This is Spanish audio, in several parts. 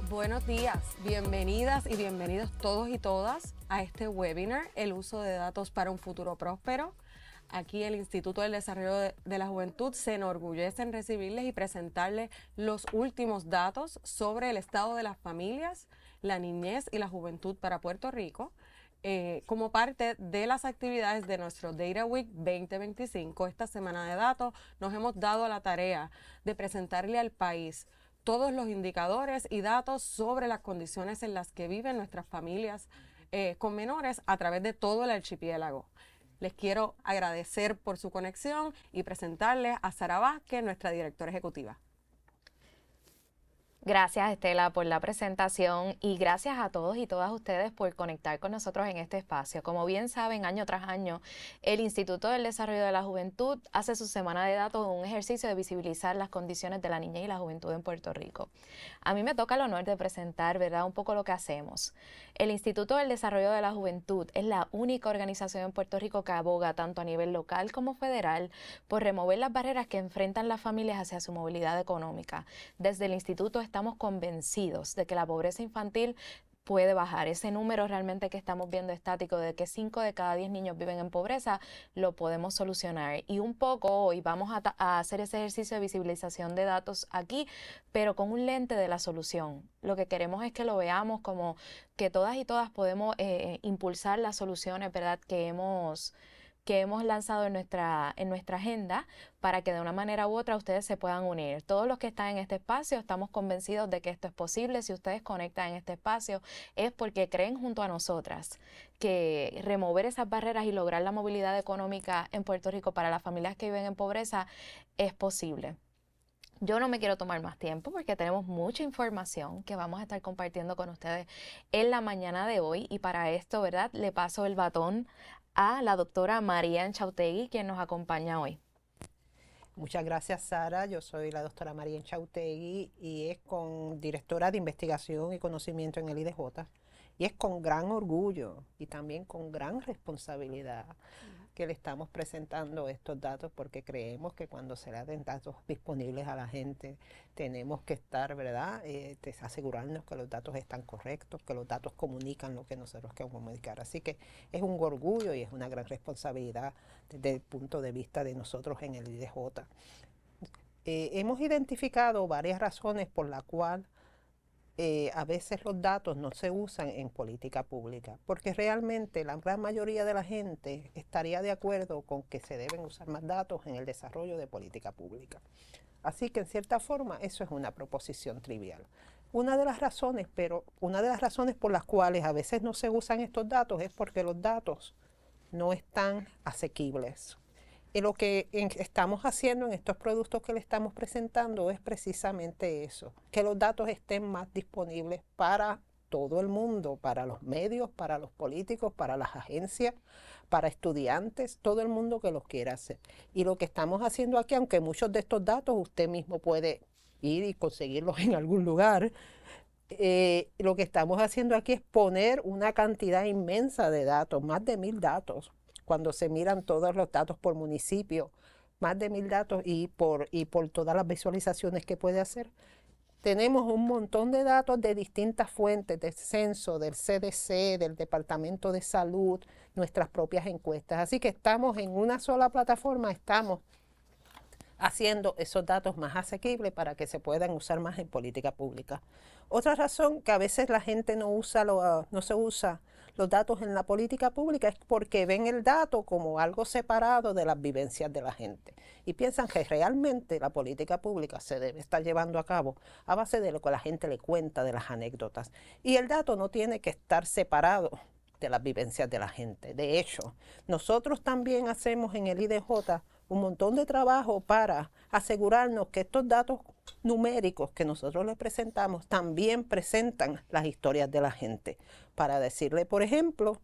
Buenos días, bienvenidas y bienvenidos todos y todas a este webinar, el uso de datos para un futuro próspero. Aquí el Instituto del Desarrollo de la Juventud se enorgullece en recibirles y presentarles los últimos datos sobre el estado de las familias, la niñez y la juventud para Puerto Rico, como parte de las actividades de nuestro Data Week 2025. Esta semana de datos nos hemos dado a la tarea de presentarle al país todos los indicadores y datos sobre las condiciones en las que viven nuestras familias con menores a través de todo el archipiélago. Les quiero agradecer por su conexión y presentarles a Sara Vázquez, nuestra directora ejecutiva. Gracias, Estela, por la presentación y gracias a todos y todas ustedes por conectar con nosotros en este espacio. Como bien saben, año tras año, el Instituto del Desarrollo de la Juventud hace su semana de datos, un ejercicio de visibilizar las condiciones de la niñez y la juventud en Puerto Rico. A mí me toca el honor de presentar, ¿verdad?, un poco lo que hacemos. El Instituto del Desarrollo de la Juventud es la única organización en Puerto Rico que aboga tanto a nivel local como federal por remover las barreras que enfrentan las familias hacia su movilidad económica. Desde el Instituto estamos convencidos de que la pobreza infantil puede bajar. Ese número realmente que estamos viendo estático de que 5 de cada 10 niños viven en pobreza, lo podemos solucionar. Y un poco hoy vamos a hacer ese ejercicio de visibilización de datos aquí, pero con un lente de la solución. Lo que queremos es que lo veamos como que todas y todas podemos impulsar las soluciones, ¿verdad?, que hemos lanzado en nuestra agenda para que de una manera u otra ustedes se puedan unir. Todos los que están en este espacio estamos convencidos de que esto es posible. Si ustedes conectan en este espacio es porque creen junto a nosotras que remover esas barreras y lograr la movilidad económica en Puerto Rico para las familias que viven en pobreza es posible. Yo no me quiero tomar más tiempo porque tenemos mucha información que vamos a estar compartiendo con ustedes en la mañana de hoy y para esto, ¿verdad?, le paso el batón a la doctora María Enchautegui, quien nos acompaña hoy. Muchas gracias, Sara. Yo soy la doctora María Enchautegui y es directora de investigación y conocimiento en el IDJ. Y es con gran orgullo y también con gran responsabilidad que le estamos presentando estos datos, porque creemos que cuando se le den datos disponibles a la gente, tenemos que estar, ¿verdad?, asegurarnos que los datos están correctos, que los datos comunican lo que nosotros queremos comunicar. Así que es un orgullo y es una gran responsabilidad desde el punto de vista de nosotros en el IDJ. Hemos identificado varias razones por las cuales a veces los datos no se usan en política pública, porque realmente la gran mayoría de la gente estaría de acuerdo con que se deben usar más datos en el desarrollo de política pública. Así que en cierta forma eso es una proposición trivial. Una de las razones por las cuales a veces no se usan estos datos es porque los datos no están asequibles. Y lo que estamos haciendo en estos productos que le estamos presentando es precisamente eso, que los datos estén más disponibles para todo el mundo, para los medios, para los políticos, para las agencias, para estudiantes, todo el mundo que los quiera hacer. Y lo que estamos haciendo aquí, aunque muchos de estos datos usted mismo puede ir y conseguirlos en algún lugar, lo que estamos haciendo aquí es poner una cantidad inmensa de datos, más de 1000 datos, cuando se miran todos los datos por municipio, más de 1000 datos y por todas las visualizaciones que puede hacer. Tenemos un montón de datos de distintas fuentes, del censo, del CDC, del Departamento de Salud, nuestras propias encuestas. Así que estamos en una sola plataforma, estamos haciendo esos datos más asequibles para que se puedan usar más en política pública. Otra razón que a veces la gente no se usa los datos en la política pública es porque ven el dato como algo separado de las vivencias de la gente y piensan que realmente la política pública se debe estar llevando a cabo a base de lo que la gente le cuenta, de las anécdotas. Y el dato no tiene que estar separado de las vivencias de la gente. De hecho, nosotros también hacemos en el IDJ un montón de trabajo para asegurarnos que estos datos numéricos que nosotros les presentamos también presentan las historias de la gente. Para decirle, por ejemplo,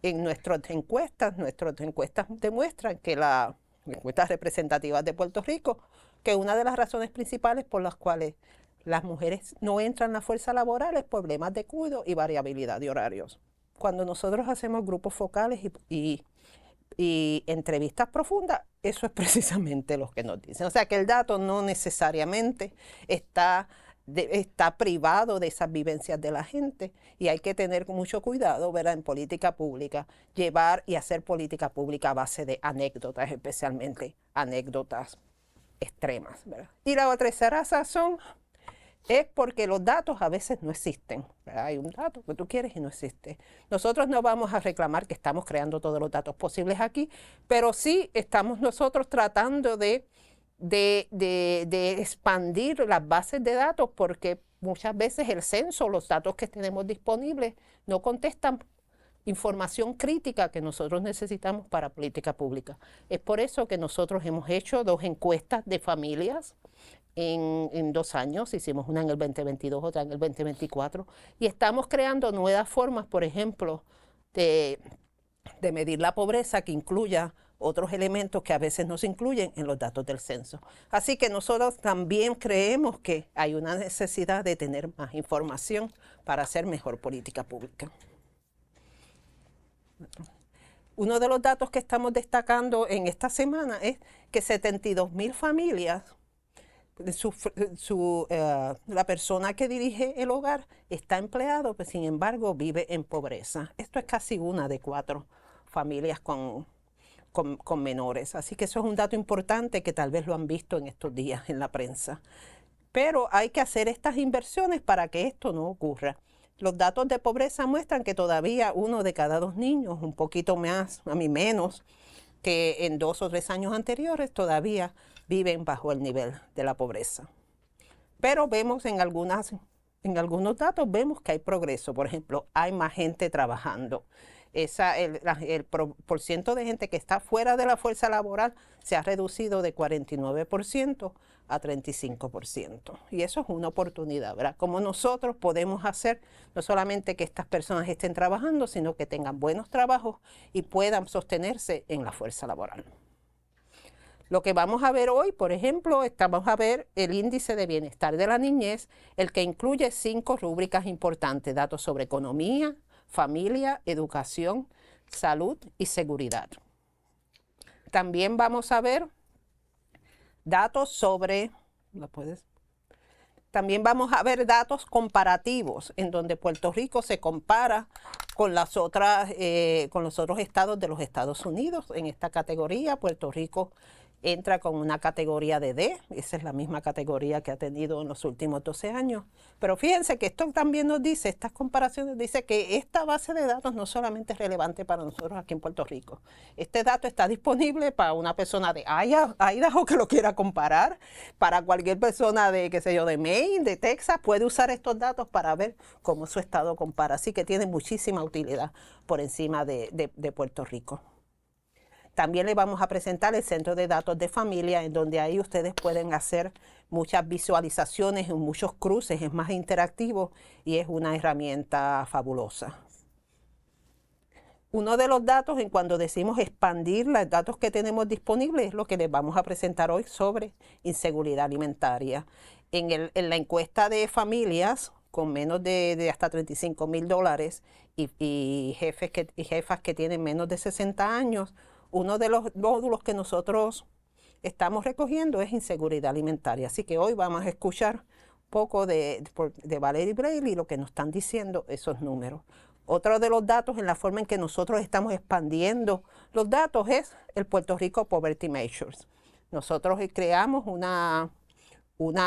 en nuestras encuestas demuestran que las encuestas representativas de Puerto Rico, que una de las razones principales por las cuales las mujeres no entran en la fuerza laboral es problemas de cuidado y variabilidad de horarios. Cuando nosotros hacemos grupos focales y entrevistas profundas, eso es precisamente lo que nos dicen. O sea que el dato no necesariamente está está privado de esas vivencias de la gente y hay que tener mucho cuidado, ¿verdad? En política pública, llevar y hacer política pública a base de anécdotas, especialmente anécdotas extremas, ¿verdad? Y la tercera razón es porque los datos a veces no existen, ¿verdad? Hay un dato que tú quieres y no existe. Nosotros no vamos a reclamar que estamos creando todos los datos posibles aquí, pero sí estamos nosotros tratando de expandir las bases de datos porque muchas veces el censo, los datos que tenemos disponibles, no contestan información crítica que nosotros necesitamos para política pública. Es por eso que nosotros hemos hecho 2 encuestas de familias en 2 años, hicimos una en el 2022, otra en el 2024, y estamos creando nuevas formas, por ejemplo, de medir la pobreza que incluya otros elementos que a veces no se incluyen en los datos del censo. Así que nosotros también creemos que hay una necesidad de tener más información para hacer mejor política pública. Uno de los datos que estamos destacando en esta semana es que 72,000 familias, la persona que dirige el hogar está empleado, pero sin embargo vive en pobreza. Esto es casi 1 de 4 familias con menores. Así que eso es un dato importante que tal vez lo han visto en estos días en la prensa. Pero hay que hacer estas inversiones para que esto no ocurra. Los datos de pobreza muestran que todavía 1 de cada 2 niños, un poquito más, a mí menos, que en 2 o 3 años anteriores todavía viven bajo el nivel de la pobreza. Pero vemos en algunos datos vemos que hay progreso. Por ejemplo, hay más gente trabajando. El porciento de gente que está fuera de la fuerza laboral se ha reducido de 49% a 35%. Y eso es una oportunidad, ¿verdad? Como nosotros podemos hacer no solamente que estas personas estén trabajando, sino que tengan buenos trabajos y puedan sostenerse en la fuerza laboral. Lo que vamos a ver hoy, por ejemplo, vamos a ver el índice de bienestar de la niñez, el que incluye 5 rúbricas importantes: datos sobre economía, familia, educación, salud y seguridad. También vamos a ver datos sobre, también vamos a ver datos comparativos, en donde Puerto Rico se compara con los otros estados de los Estados Unidos. En esta categoría, Puerto Rico entra con una categoría de D, esa es la misma categoría que ha tenido en los últimos 12 años. Pero fíjense que esto también nos dice, estas comparaciones dice que esta base de datos no solamente es relevante para nosotros aquí en Puerto Rico. Este dato está disponible para una persona de Idaho que lo quiera comparar, para cualquier persona de, qué sé yo, de Maine, de Texas, puede usar estos datos para ver cómo su estado compara. Así que tiene muchísima utilidad por encima de Puerto Rico. También les vamos a presentar el Centro de Datos de Familia, en donde ahí ustedes pueden hacer muchas visualizaciones y muchos cruces, es más interactivo y es una herramienta fabulosa. Uno de los datos, en cuando decimos expandir los datos que tenemos disponibles, es lo que les vamos a presentar hoy sobre inseguridad alimentaria. En la encuesta de familias con menos de hasta $35,000 y jefas que tienen menos de 60 años, uno de los módulos que nosotros estamos recogiendo es inseguridad alimentaria. Así que hoy vamos a escuchar un poco de Valerie Braille y lo que nos están diciendo esos números. Otro de los datos en la forma en que nosotros estamos expandiendo los datos es el Puerto Rico Poverty Measures. Nosotros creamos una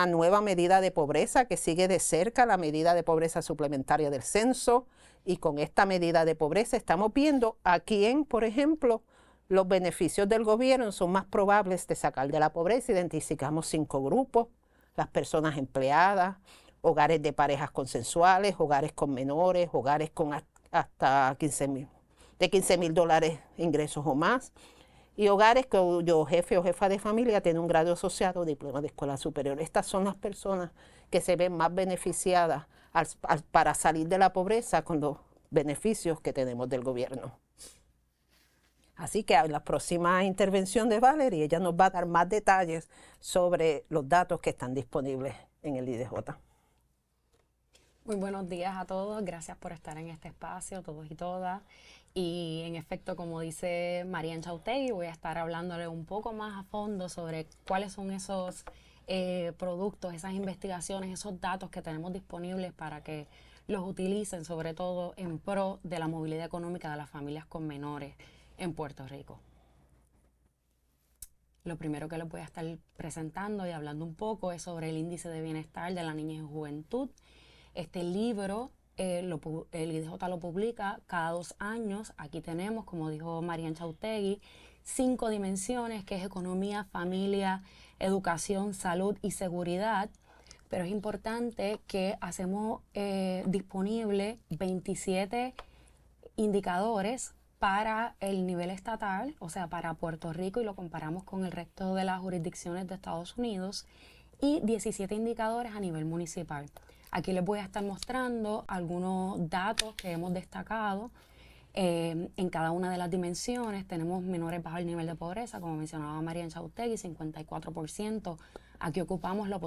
nueva medida de pobreza que sigue de cerca la medida de pobreza suplementaria del censo, y con esta medida de pobreza estamos viendo a quién, por ejemplo, los beneficios del gobierno son más probables de sacar de la pobreza. Identificamos 5 grupos: las personas empleadas, hogares de parejas consensuales, hogares con menores, hogares con hasta $15,000 ingresos o más, y hogares cuyo jefe o jefa de familia tiene un grado asociado o diploma de escuela superior. Estas son las personas que se ven más beneficiadas para salir de la pobreza con los beneficios que tenemos del gobierno. Así que en la próxima intervención de Valerie, ella nos va a dar más detalles sobre los datos que están disponibles en el IDJ. Muy buenos días a todos, gracias por estar en este espacio, todos y todas. Y en efecto, como dice María Enchautegui, voy a estar hablándole un poco más a fondo sobre cuáles son esos productos, esas investigaciones, esos datos que tenemos disponibles para que los utilicen, sobre todo en pro de la movilidad económica de las familias con menores en Puerto Rico. Lo primero que les voy a estar presentando y hablando un poco es sobre el índice de bienestar de la niñez y juventud. Este libro el IDJ lo publica cada 2 años. Aquí tenemos, como dijo Marian Chautegui, 5 dimensiones, que es economía, familia, educación, salud y seguridad. Pero es importante que hacemos disponible 27 indicadores para el nivel estatal, o sea, para Puerto Rico, y lo comparamos con el resto de las jurisdicciones de Estados Unidos, y 17 indicadores a nivel municipal. Aquí les voy a estar mostrando algunos datos que hemos destacado. En cada una de las dimensiones tenemos menores bajo el nivel de pobreza, como mencionaba Marian Chautegui, 54%. Aquí ocupamos la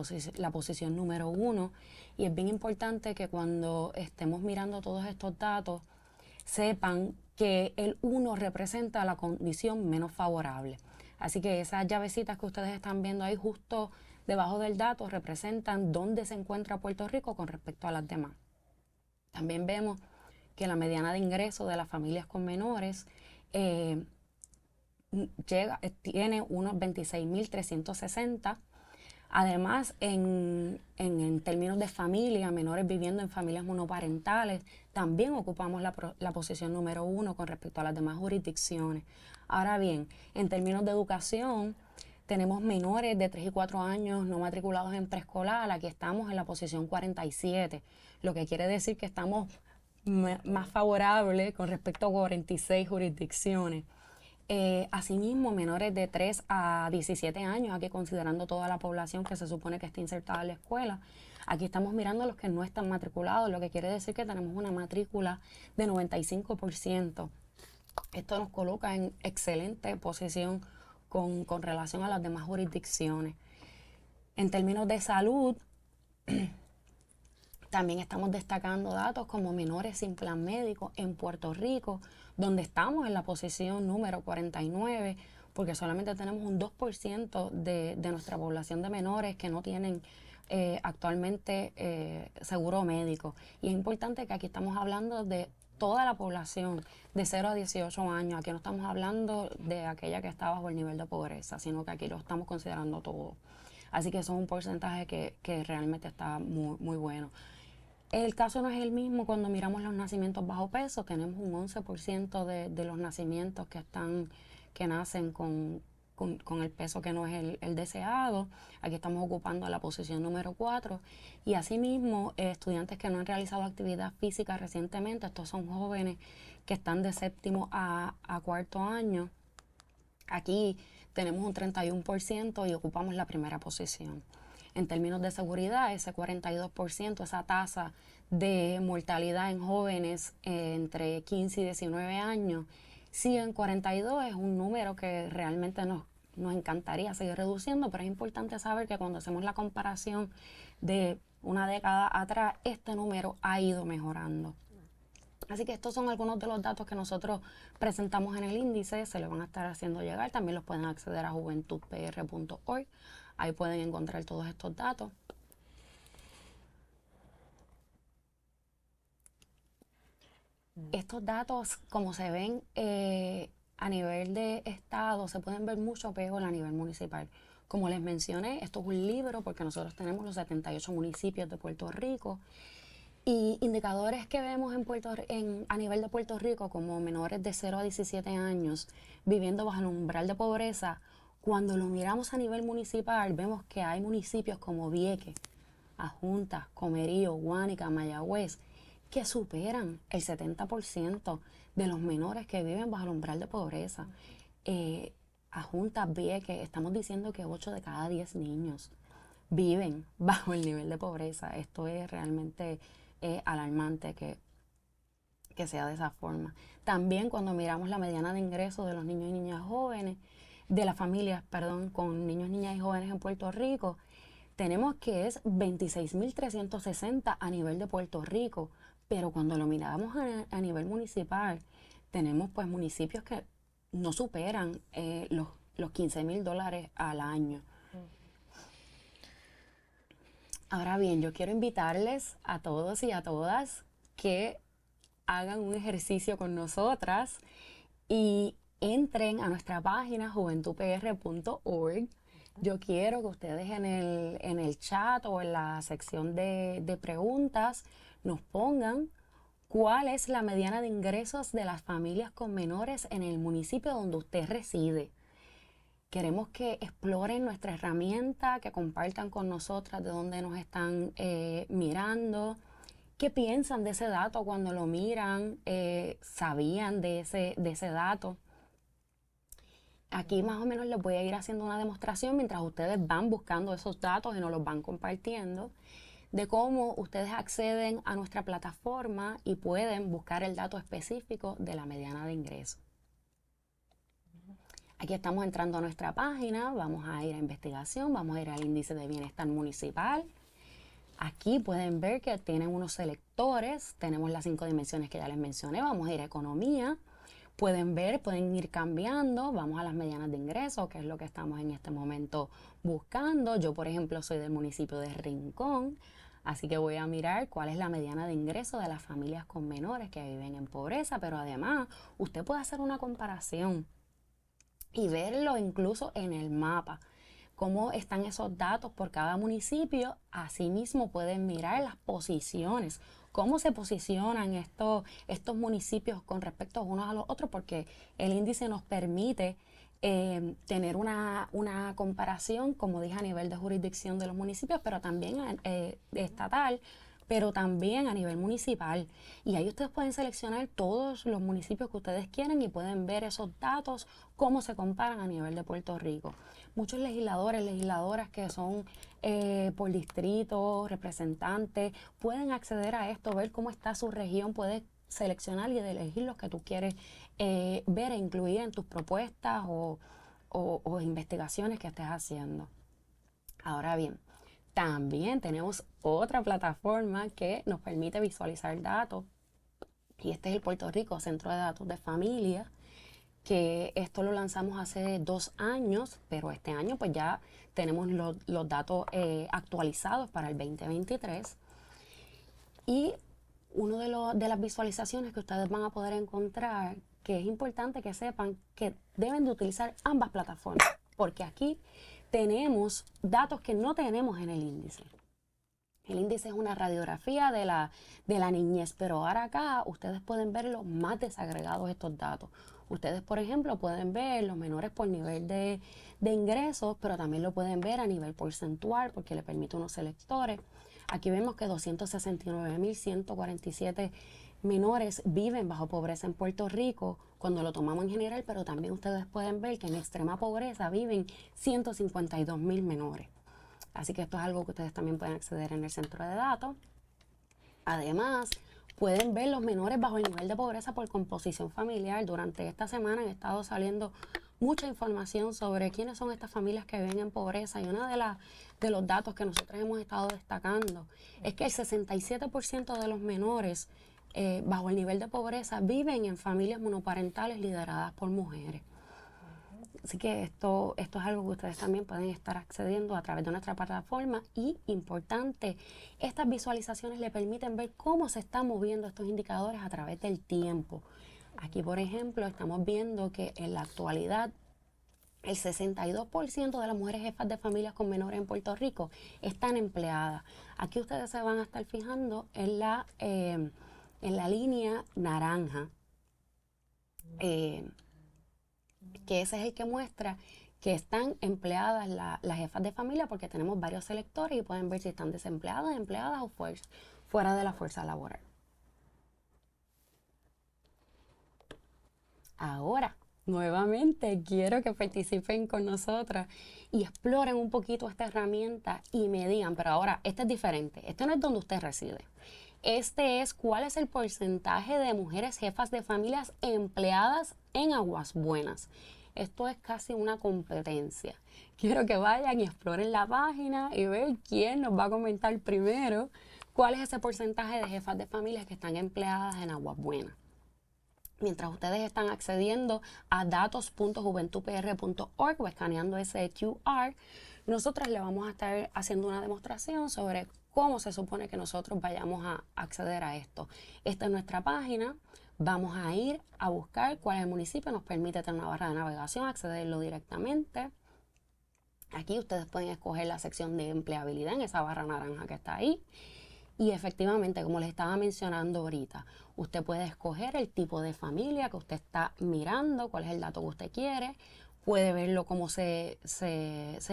posición número 1, y es bien importante que cuando estemos mirando todos estos datos sepan que el 1 representa la condición menos favorable. Así que esas llavecitas que ustedes están viendo ahí justo debajo del dato representan dónde se encuentra Puerto Rico con respecto a las demás. También vemos que la mediana de ingreso de las familias con menores tiene unos 26.360. Además, en términos de familia, menores viviendo en familias monoparentales, también ocupamos la posición número 1 con respecto a las demás jurisdicciones. Ahora bien, en términos de educación, tenemos menores de 3 y 4 años no matriculados en preescolar. Aquí estamos en la posición 47, lo que quiere decir que estamos más favorables con respecto a 46 jurisdicciones. Asimismo, menores de 3 a 17 años, aquí considerando toda la población que se supone que está insertada en la escuela, aquí estamos mirando a los que no están matriculados, lo que quiere decir que tenemos una matrícula de 95%. Esto nos coloca en excelente posición con relación a las demás jurisdicciones. En términos de salud, también estamos destacando datos como menores sin plan médico en Puerto Rico, donde estamos en la posición número 49, porque solamente tenemos un 2% de nuestra población de menores que no tienen actualmente seguro médico. Y es importante que aquí estamos hablando de toda la población de 0 a 18 años. Aquí no estamos hablando de aquella que está bajo el nivel de pobreza, sino que aquí lo estamos considerando todo. Así que eso es un porcentaje que realmente está muy, muy bueno. El caso no es el mismo cuando miramos los nacimientos bajo peso. Tenemos un 11% de los nacimientos que nacen con el peso que no es el deseado. Aquí estamos ocupando la posición número 4. Y asimismo, estudiantes que no han realizado actividad física recientemente, estos son jóvenes que están de 7º a 4º año. Aquí tenemos un 31% y ocupamos la primera posición. En términos de seguridad, ese 42%, esa tasa de mortalidad en jóvenes entre 15 y 19 años, sí, en 42 es un número que realmente nos encantaría seguir reduciendo, pero es importante saber que cuando hacemos la comparación de una década atrás, este número ha ido mejorando. Así que estos son algunos de los datos que nosotros presentamos en el índice, se les van a estar haciendo llegar, también los pueden acceder a juventudpr.org, ahí pueden encontrar todos estos datos. Estos datos, como se ven a nivel de estado, se pueden ver mucho peor a nivel municipal. Como les mencioné, esto es un libro porque nosotros tenemos los 78 municipios de Puerto Rico. Y indicadores que vemos a nivel de Puerto Rico, como menores de 0 a 17 años viviendo bajo el umbral de pobreza, cuando lo miramos a nivel municipal, vemos que hay municipios como Vieques, Adjuntas, Comerío, Guánica, Mayagüez, que superan el 70% de los menores que viven bajo el umbral de pobreza. Adjuntas, Vieques, estamos diciendo que 8 de cada 10 niños viven bajo el nivel de pobreza. Esto es realmente alarmante que sea de esa forma. También cuando miramos la mediana de ingresos de los niños y niñas jóvenes, de las familias, con niños, niñas y jóvenes en Puerto Rico, tenemos que es 26.360 a nivel de Puerto Rico, pero cuando lo miramos a nivel municipal, tenemos pues municipios que no superan los $15,000 al año. Ahora bien, yo quiero invitarles a todos y a todas que hagan un ejercicio con nosotras y entren a nuestra página juventudpr.org. Yo quiero que ustedes en el chat o en la sección de preguntas nos pongan cuál es la mediana de ingresos de las familias con menores en el municipio donde usted reside. Queremos que exploren nuestra herramienta, que compartan con nosotras de dónde nos están mirando, qué piensan de ese dato cuando lo miran, sabían de ese dato. Aquí más o menos les voy a ir haciendo una demostración mientras ustedes van buscando esos datos y nos los van compartiendo, de cómo ustedes acceden a nuestra plataforma y pueden buscar el dato específico de la mediana de ingreso. Aquí estamos entrando a nuestra página, vamos a ir a investigación, vamos a ir al índice de bienestar municipal. Aquí pueden ver que tienen unos selectores, tenemos las 5 dimensiones que ya les mencioné, vamos a ir a economía. Pueden ver, pueden ir cambiando, vamos a las medianas de ingreso, que es lo que estamos en este momento buscando. Yo, por ejemplo, soy del municipio de Rincón, así que voy a mirar cuál es la mediana de ingreso de las familias con menores que viven en pobreza, pero además usted puede hacer una comparación y verlo incluso en el mapa, cómo están esos datos por cada municipio. Asimismo pueden mirar las posiciones, cómo se posicionan estos municipios con respecto unos a los otros, porque el índice nos permite tener una comparación, como dije, a nivel de jurisdicción de los municipios, pero también estatal, pero también a nivel municipal. Y ahí ustedes pueden seleccionar todos los municipios que ustedes quieren y pueden ver esos datos, cómo se comparan a nivel de Puerto Rico. Muchos legisladores, legisladoras que son por distrito, representantes, pueden acceder a esto, ver cómo está su región, puedes seleccionar y elegir los que tú quieres ver e incluir en tus propuestas o investigaciones que estés haciendo. Ahora bien, también tenemos otra plataforma que nos permite visualizar datos, y este es el Puerto Rico Centro de Datos de Familia, que esto lo lanzamos hace 2 años, pero este año pues ya tenemos los datos actualizados para el 2023. Y una de las visualizaciones que ustedes van a poder encontrar, que es importante que sepan que deben de utilizar ambas plataformas, porque aquí tenemos datos que no tenemos en el índice. El índice es una radiografía de la niñez, pero ahora acá ustedes pueden ver los más desagregados estos datos. Ustedes, por ejemplo, pueden ver los menores por nivel de ingresos, pero también lo pueden ver a nivel porcentual porque le permite unos selectores. Aquí vemos que 269.147 menores viven bajo pobreza en Puerto Rico cuando lo tomamos en general, pero también ustedes pueden ver que en extrema pobreza viven 152.000 menores. Así que esto es algo que ustedes también pueden acceder en el centro de datos. Además, pueden ver los menores bajo el nivel de pobreza por composición familiar. Durante esta semana han estado saliendo mucha información sobre quiénes son estas familias que viven en pobreza, y uno de los datos que nosotros hemos estado destacando es que el 67% de los menores bajo el nivel de pobreza viven en familias monoparentales lideradas por mujeres. Así que esto es algo que ustedes también pueden estar accediendo a través de nuestra plataforma, y importante, estas visualizaciones le permiten ver cómo se están moviendo estos indicadores a través del tiempo. Aquí, por ejemplo, estamos viendo que en la actualidad el 62% de las mujeres jefas de familias con menores en Puerto Rico están empleadas. Aquí ustedes se van a estar fijando en la línea naranja, que ese es el que muestra que están empleadas las jefas de familia, porque tenemos varios selectores y pueden ver si están desempleadas, empleadas o fuera de la fuerza laboral. Ahora, nuevamente, quiero que participen con nosotras y exploren un poquito esta herramienta y me digan, pero ahora, este es diferente, este no es donde usted reside. Este es cuál es el porcentaje de mujeres jefas de familias empleadas en Aguas Buenas. Esto es casi una competencia. Quiero que vayan y exploren la página y ver quién nos va a comentar primero cuál es ese porcentaje de jefas de familias que están empleadas en Aguas Buenas. Mientras ustedes están accediendo a datos.juventudpr.org o escaneando ese QR, nosotros le vamos a estar haciendo una demostración sobre ¿Cómo se supone que nosotros vayamos a acceder a esto? Esta es nuestra página. Vamos a ir a buscar cuál es el municipio. Nos permite tener una barra de navegación, accederlo directamente. Aquí ustedes pueden escoger la sección de empleabilidad en esa barra naranja que está ahí. Y efectivamente, como les estaba mencionando ahorita, usted puede escoger el tipo de familia que usted está mirando, cuál es el dato que usted quiere. Puede verlo cómo se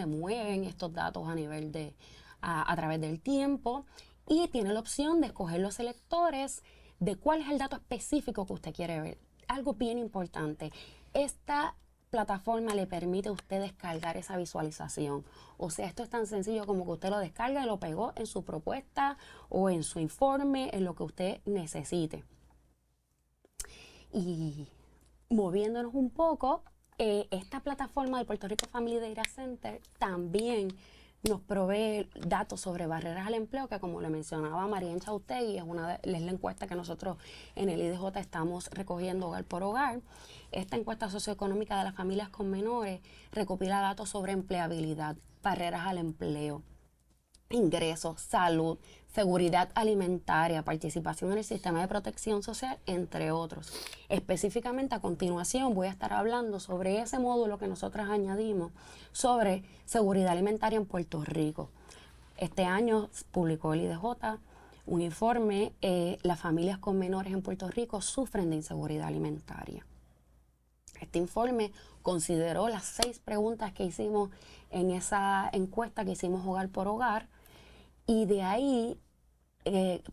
mueven estos datos a nivel de a través del tiempo, y tiene la opción de escoger los selectores de cuál es el dato específico que usted quiere ver. Algo bien importante, esta plataforma le permite a usted descargar esa visualización. O sea, esto es tan sencillo como que usted lo descarga y lo pegó en su propuesta o en su informe, en lo que usted necesite. Y moviéndonos un poco, esta plataforma del Puerto Rico Family Data Center también nos provee datos sobre barreras al empleo, que como le mencionaba Marién Chautegui, es la encuesta que nosotros en el IDJ estamos recogiendo hogar por hogar. Esta encuesta socioeconómica de las familias con menores recopila datos sobre empleabilidad, barreras al empleo, ingresos, salud, seguridad alimentaria, participación en el sistema de protección social, entre otros. Específicamente, a continuación voy a estar hablando sobre ese módulo que nosotros añadimos sobre seguridad alimentaria en Puerto Rico. Este año publicó el IDJ un informe, las familias con menores en Puerto Rico sufren de inseguridad alimentaria. Este informe consideró las 6 preguntas que hicimos en esa encuesta que hicimos hogar por hogar, y de ahí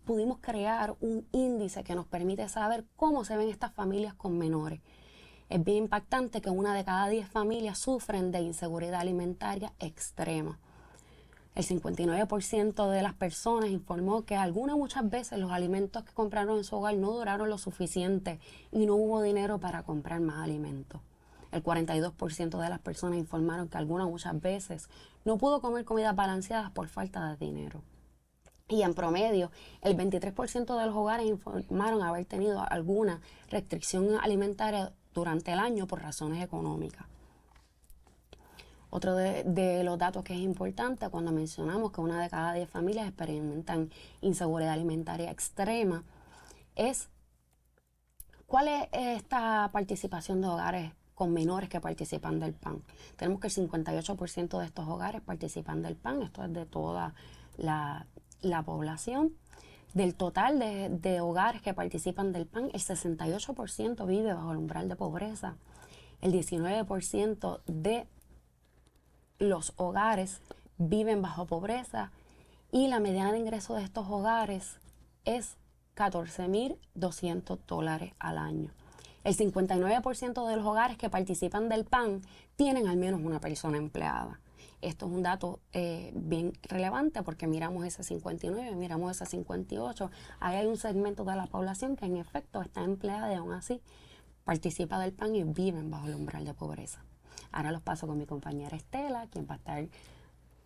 pudimos crear un índice que nos permite saber cómo se ven estas familias con menores. Es bien impactante que 1 de cada 10 familias sufren de inseguridad alimentaria extrema. El 59% de las personas informó que muchas veces los alimentos que compraron en su hogar no duraron lo suficiente y no hubo dinero para comprar más alimentos. El 42% de las personas informaron que muchas veces no pudo comer comidas balanceadas por falta de dinero. Y en promedio, el 23% de los hogares informaron haber tenido alguna restricción alimentaria durante el año por razones económicas. Otro de los datos que es importante cuando mencionamos que 1 de cada 10 familias experimentan inseguridad alimentaria extrema es cuál es esta participación de hogares con menores que participan del PAN. Tenemos que el 58% de estos hogares participan del PAN, esto es de toda la población. Del total de hogares que participan del PAN, el 68% vive bajo el umbral de pobreza. El 19% de los hogares viven bajo pobreza, y la mediana de ingresos de estos hogares es $14,200 al año. El 59% de los hogares que participan del PAN tienen al menos una persona empleada. Esto es un dato bien relevante porque miramos ese 59, miramos ese 58. Ahí hay un segmento de la población que en efecto está empleada y aún así participa del PAN y viven bajo el umbral de pobreza. Ahora los paso con mi compañera Estela, quien va a estar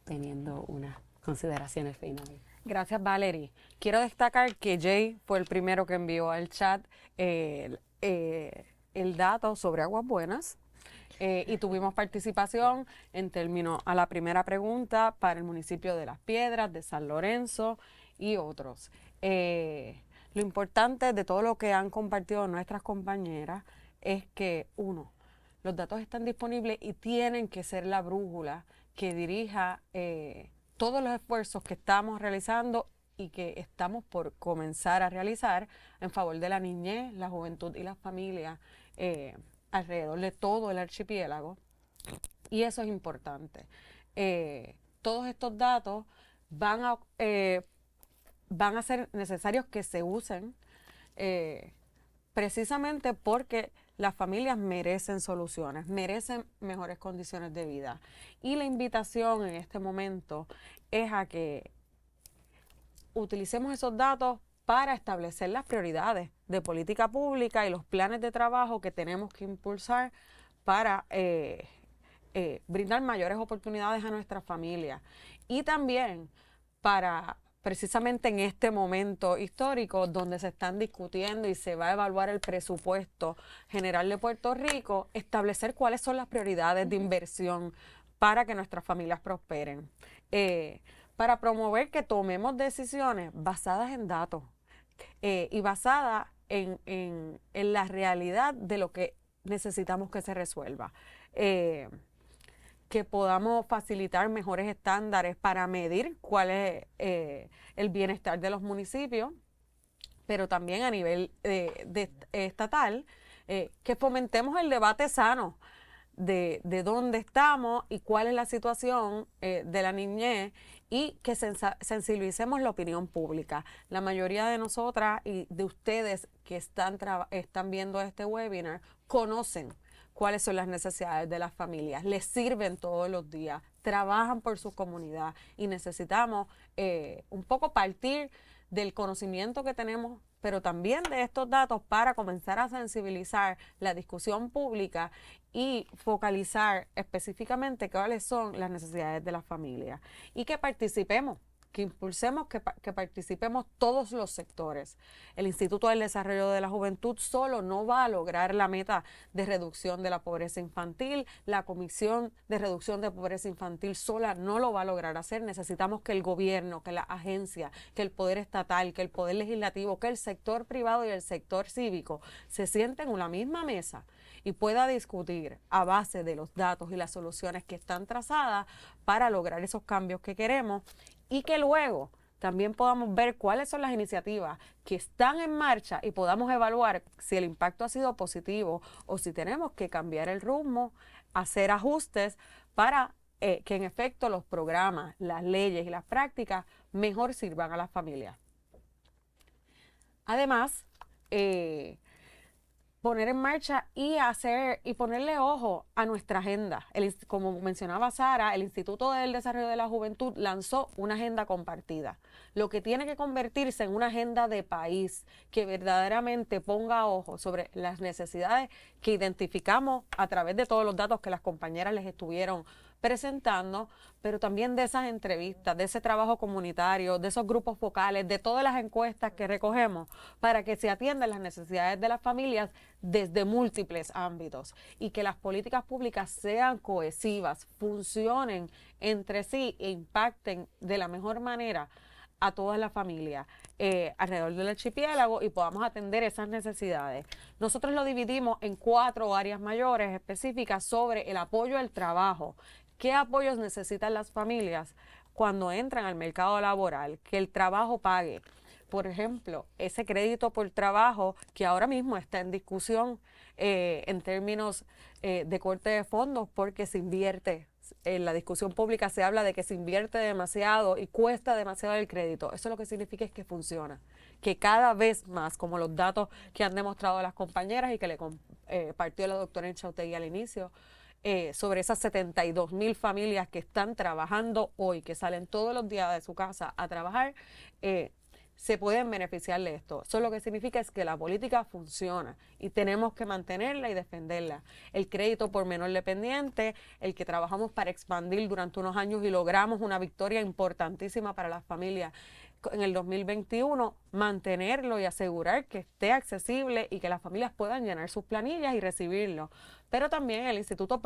teniendo unas consideraciones finales. Gracias, Valerie. Quiero destacar que Jay fue el primero que envió al chat el dato sobre Aguas Buenas. Y tuvimos participación en términos a la primera pregunta para el municipio de Las Piedras, de San Lorenzo y otros. Lo importante de todo lo que han compartido nuestras compañeras es que, 1, los datos están disponibles y tienen que ser la brújula que dirija todos los esfuerzos que estamos realizando y que estamos por comenzar a realizar en favor de la niñez, la juventud y las familias alrededor de todo el archipiélago, y eso es importante. Todos estos datos van a ser necesarios que se usen precisamente porque las familias merecen soluciones, merecen mejores condiciones de vida. Y la invitación en este momento es a que utilicemos esos datos para establecer las prioridades de política pública y los planes de trabajo que tenemos que impulsar para brindar mayores oportunidades a nuestras familias. Y también para, precisamente en este momento histórico donde se están discutiendo y se va a evaluar el presupuesto general de Puerto Rico, establecer cuáles son las prioridades de inversión para que nuestras familias prosperen. para promover que tomemos decisiones basadas en datos y basadas en la realidad de lo que necesitamos que se resuelva. Que podamos facilitar mejores estándares para medir cuál es el bienestar de los municipios, pero también a nivel estatal, que fomentemos el debate sano de dónde estamos y cuál es la situación de la niñez y que sensibilicemos la opinión pública. La mayoría de nosotras y de ustedes que están viendo este webinar conocen cuáles son las necesidades de las familias, les sirven todos los días, trabajan por su comunidad y necesitamos un poco partir del conocimiento que tenemos, pero también de estos datos para comenzar a sensibilizar la discusión pública y focalizar específicamente cuáles son las necesidades de las familias y que participemos, que impulsemos, que participemos todos los sectores. El Instituto del Desarrollo de la Juventud solo no va a lograr la meta de reducción de la pobreza infantil. La Comisión de Reducción de Pobreza Infantil sola no lo va a lograr hacer. Necesitamos que el gobierno, que la agencia, que el poder estatal, que el poder legislativo, que el sector privado y el sector cívico se sienten en la misma mesa y pueda discutir a base de los datos y las soluciones que están trazadas para lograr esos cambios que queremos y que luego también podamos ver cuáles son las iniciativas que están en marcha y podamos evaluar si el impacto ha sido positivo o si tenemos que cambiar el rumbo, hacer ajustes para que en efecto los programas, las leyes y las prácticas mejor sirvan a las familias. Además, poner en marcha y ponerle ojo a nuestra agenda. Como mencionaba Sara, el Instituto del Desarrollo de la Juventud lanzó una agenda compartida, lo que tiene que convertirse en una agenda de país que verdaderamente ponga ojo sobre las necesidades que identificamos a través de todos los datos que las compañeras les estuvieron presentando, pero también de esas entrevistas, de ese trabajo comunitario, de esos grupos focales, de todas las encuestas que recogemos para que se atiendan las necesidades de las familias desde múltiples ámbitos y que las políticas públicas sean cohesivas, funcionen entre sí e impacten de la mejor manera a todas las familias alrededor del archipiélago y podamos atender esas necesidades. Nosotros lo dividimos en 4 áreas mayores específicas sobre el apoyo al trabajo. ¿Qué apoyos necesitan las familias cuando entran al mercado laboral? Que el trabajo pague. Por ejemplo, ese crédito por trabajo que ahora mismo está en discusión en términos de corte de fondos porque se invierte. En la discusión pública se habla de que se invierte demasiado y cuesta demasiado el crédito. Eso lo que significa es que funciona, que cada vez más, como los datos que han demostrado las compañeras y que le compartió la doctora Enchautegui al inicio, sobre esas 72,000 familias que están trabajando hoy, que salen todos los días de su casa a trabajar, se pueden beneficiar de esto. Eso lo que significa es que la política funciona y tenemos que mantenerla y defenderla. El crédito por menor dependiente, el que trabajamos para expandir durante unos años y logramos una victoria importantísima para las familias en el 2021, mantenerlo y asegurar que esté accesible y que las familias puedan llenar sus planillas y recibirlo. Pero también en el instituto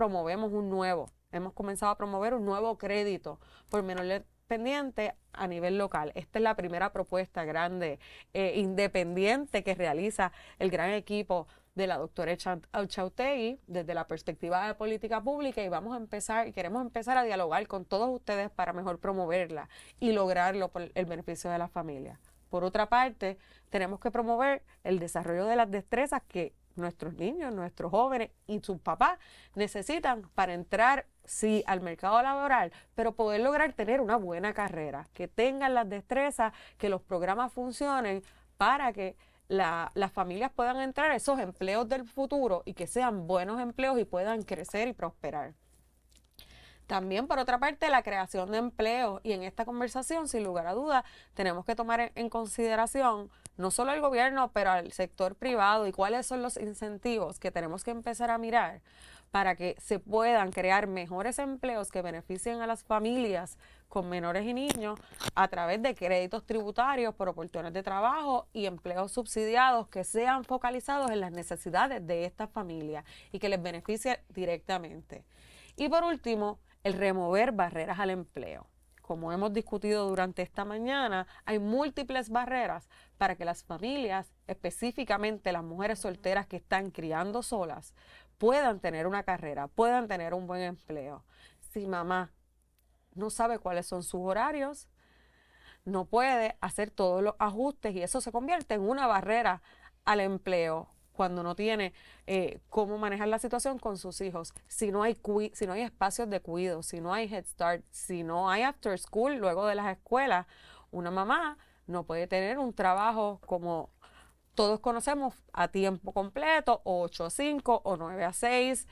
hemos comenzado a promover un nuevo crédito por menor dependiente a nivel local. Esta es la primera propuesta grande, independiente que realiza el gran equipo de la doctora Enchautegui desde la perspectiva de política pública y queremos empezar a dialogar con todos ustedes para mejor promoverla y lograrlo por el beneficio de las familias. Por otra parte, tenemos que promover el desarrollo de las destrezas que nuestros niños, nuestros jóvenes y sus papás necesitan para entrar, sí, al mercado laboral, pero poder lograr tener una buena carrera, que tengan las destrezas, que los programas funcionen para que las familias puedan entrar a esos empleos del futuro y que sean buenos empleos y puedan crecer y prosperar. También, por otra parte, la creación de empleo. Y en esta conversación, sin lugar a dudas, tenemos que tomar en consideración no solo al gobierno, pero al sector privado y cuáles son los incentivos que tenemos que empezar a mirar para que se puedan crear mejores empleos que beneficien a las familias con menores y niños a través de créditos tributarios por oportunidades de trabajo y empleos subsidiados que sean focalizados en las necesidades de estas familias y que les beneficie directamente. Y por último, el remover barreras al empleo. como hemos discutido durante esta mañana, hay múltiples barreras para que las familias, específicamente las mujeres solteras que están criando solas, puedan tener una carrera, puedan tener un buen empleo. Si mamá no sabe cuáles son sus horarios, no puede hacer todos los ajustes y eso se convierte en una barrera al empleo cuando no tiene cómo manejar la situación con sus hijos. Si no hay espacios de cuidado, si no hay Head Start, si no hay After School luego de las escuelas, una mamá no puede tener un trabajo como todos conocemos a tiempo completo, 8 a 5 o 9 a 6,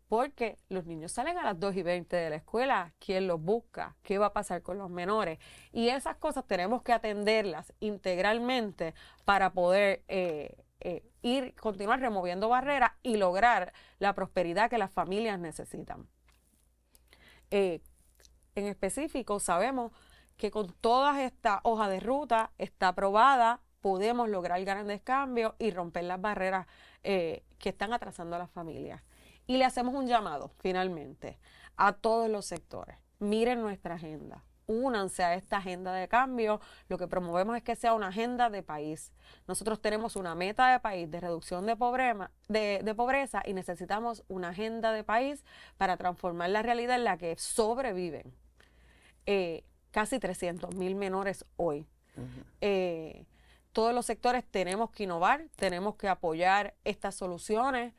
porque los niños salen a las 2:20 de la escuela. ¿Quién los busca? ¿Qué va a pasar con los menores? Y esas cosas tenemos que atenderlas integralmente para poder continuar removiendo barreras y lograr la prosperidad que las familias necesitan. En específico, sabemos que con todas estas hojas de ruta está aprobada, podemos lograr grandes cambios y romper las barreras que están atrasando a las familias. Y le hacemos un llamado, finalmente, a todos los sectores. Miren nuestra agenda, únanse a esta agenda de cambio. Lo que promovemos es que sea una agenda de país. Nosotros tenemos una meta de país de reducción de pobreza y necesitamos una agenda de país para transformar la realidad en la que sobreviven casi 300,000 menores hoy. Todos los sectores tenemos que innovar, tenemos que apoyar estas soluciones.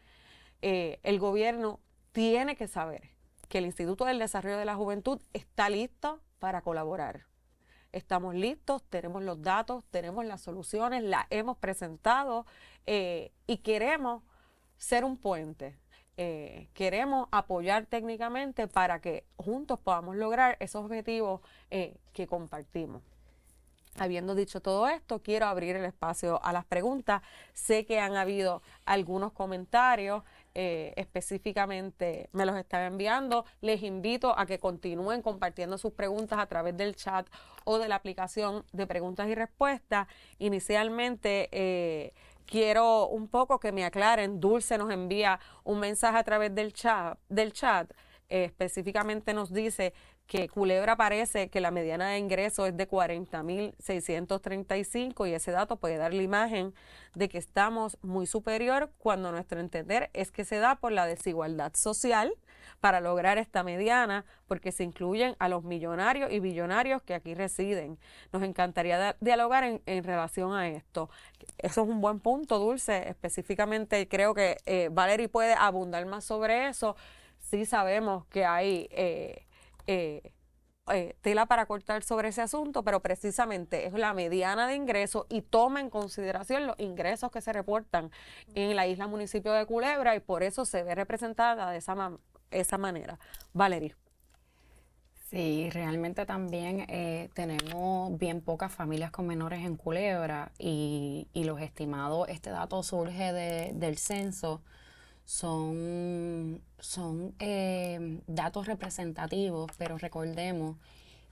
El gobierno tiene que saber que el Instituto del Desarrollo de la Juventud está listo para colaborar. Estamos listos, tenemos los datos, tenemos las soluciones, las hemos presentado y queremos ser un puente. Queremos apoyar técnicamente para que juntos podamos lograr esos objetivos que compartimos. Habiendo dicho todo esto, quiero abrir el espacio a las preguntas. Sé que han habido algunos comentarios, específicamente me los están enviando. Les invito a que continúen compartiendo sus preguntas a través del chat o de la aplicación de preguntas y respuestas. Inicialmente, quiero un poco que me aclaren. Dulce nos envía un mensaje a través del chat. Específicamente nos dice que Culebra parece que la mediana de ingreso es de 40,635 y ese dato puede dar la imagen de que estamos muy superior cuando nuestro entender es que se da por la desigualdad social para lograr esta mediana, porque se incluyen a los millonarios y billonarios que aquí residen. Nos encantaría dialogar en relación a esto. Eso es un buen punto, Dulce. Específicamente creo que Valerie puede abundar más sobre eso. Sí sabemos que hay tela para cortar sobre ese asunto, pero precisamente es la mediana de ingresos y toma en consideración los ingresos que se reportan en la isla municipio de Culebra y por eso se ve representada de esa manera. Valerie. Sí, realmente también tenemos bien pocas familias con menores en Culebra y los estimados, este dato surge del censo. Son datos representativos, pero recordemos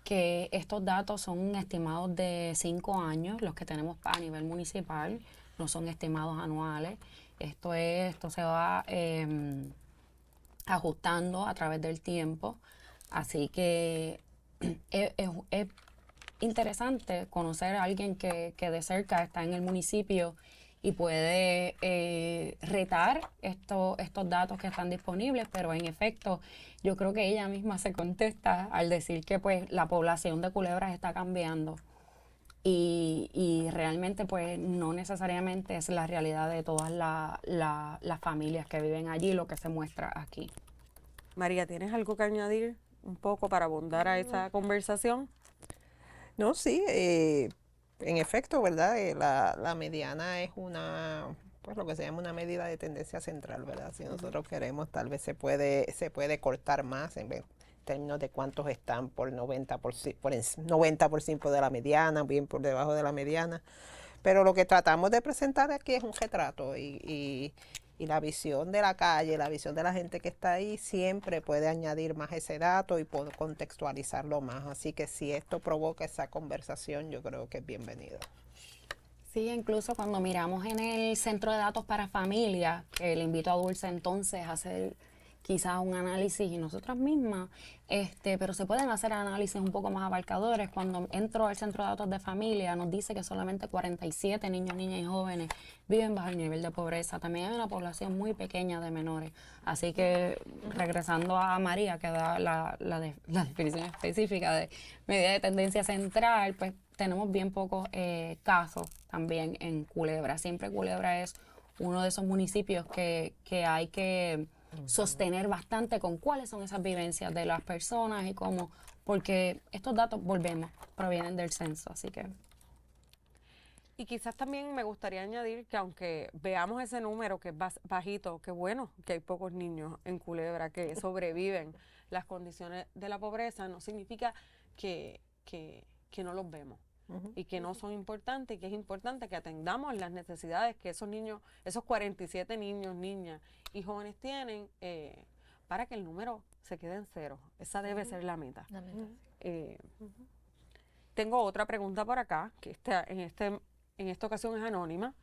que estos datos son estimados de 5 años, los que tenemos a nivel municipal, no son estimados anuales. Esto se va ajustando a través del tiempo, así que es interesante conocer a alguien que de cerca está en el municipio y puede retar estos datos que están disponibles, pero en efecto yo creo que ella misma se contesta al decir que pues la población de Culebra está cambiando y realmente pues no necesariamente es la realidad de todas las familias que viven allí lo que se muestra aquí. María, ¿tienes algo que añadir un poco para abundar a esa conversación? No, sí, en efecto, ¿verdad? La mediana es pues lo que se llama una medida de tendencia central, ¿verdad? Si nosotros queremos, tal vez se puede cortar más en términos de cuántos están por 90% de la mediana, bien por debajo de la mediana. Pero lo que tratamos de presentar aquí es un retrato y la visión de la calle, la visión de la gente que está ahí siempre puede añadir más ese dato y poder contextualizarlo más. Así que si esto provoca esa conversación, yo creo que es bienvenido. Sí, incluso cuando miramos en el Centro de Datos para Familias, que le invito a Dulce entonces a hacer quizás un análisis y nosotras mismas, pero se pueden hacer análisis un poco más abarcadores. Cuando entro al Centro de Datos de Familia, nos dice que solamente 47 niños, niñas y jóvenes viven bajo el nivel de pobreza. También hay una población muy pequeña de menores. Así que, regresando a María, que da la definición específica de medida de tendencia central, pues tenemos bien pocos casos también en Culebra. Siempre Culebra es uno de esos municipios que hay que sostener bastante con cuáles son esas vivencias de las personas y cómo, porque estos datos, provienen del censo, así que... Y quizás también me gustaría añadir que aunque veamos ese número que es bajito, que bueno que hay pocos niños en Culebra que sobreviven las condiciones de la pobreza, no significa que no los vemos. Y que no son importantes y que es importante que atendamos las necesidades que esos niños, esos 47 niños, niñas y jóvenes tienen para que el número se quede en cero. Esa debe ser la meta. Tengo otra pregunta por acá, que en esta ocasión es anónima,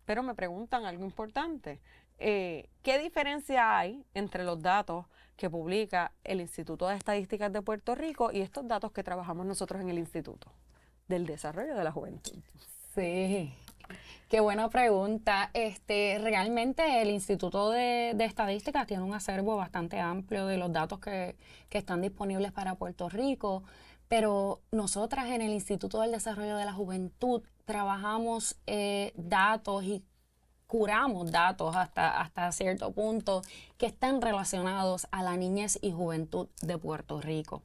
pero me preguntan algo importante. ¿Qué diferencia hay entre los datos que publica el Instituto de Estadísticas de Puerto Rico y estos datos que trabajamos nosotros en el Instituto del Desarrollo de la Juventud? Sí, qué buena pregunta. Realmente el Instituto de Estadísticas tiene un acervo bastante amplio de los datos que están disponibles para Puerto Rico, pero nosotras en el Instituto del Desarrollo de la Juventud trabajamos datos y curamos datos hasta cierto punto que están relacionados a la niñez y juventud de Puerto Rico.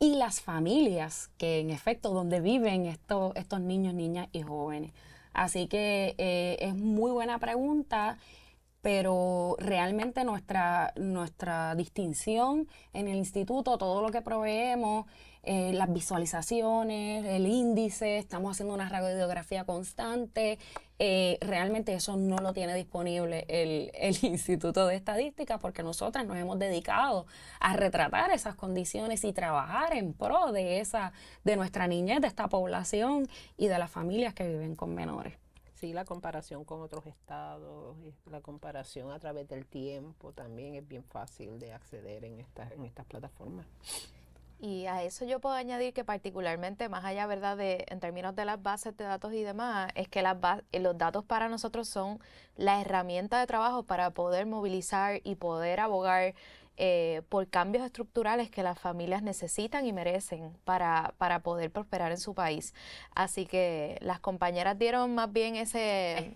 Y las familias, que en efecto donde viven estos niños, niñas y jóvenes. Así que es muy buena pregunta, pero realmente nuestra distinción en el instituto, todo lo que proveemos, las visualizaciones, el índice, estamos haciendo una radiografía constante, realmente eso no lo tiene disponible el Instituto de Estadística, porque nosotras nos hemos dedicado a retratar esas condiciones y trabajar en pro de nuestra niñez, de esta población y de las familias que viven con menores. Sí, la comparación con otros estados, la comparación a través del tiempo también es bien fácil de acceder en estas plataformas. Y a eso yo puedo añadir que particularmente, más allá, ¿verdad?, en términos de las bases de datos y demás, es que los datos para nosotros son la herramienta de trabajo para poder movilizar y poder abogar por cambios estructurales que las familias necesitan y merecen para poder prosperar en su país. Así que las compañeras dieron más bien ese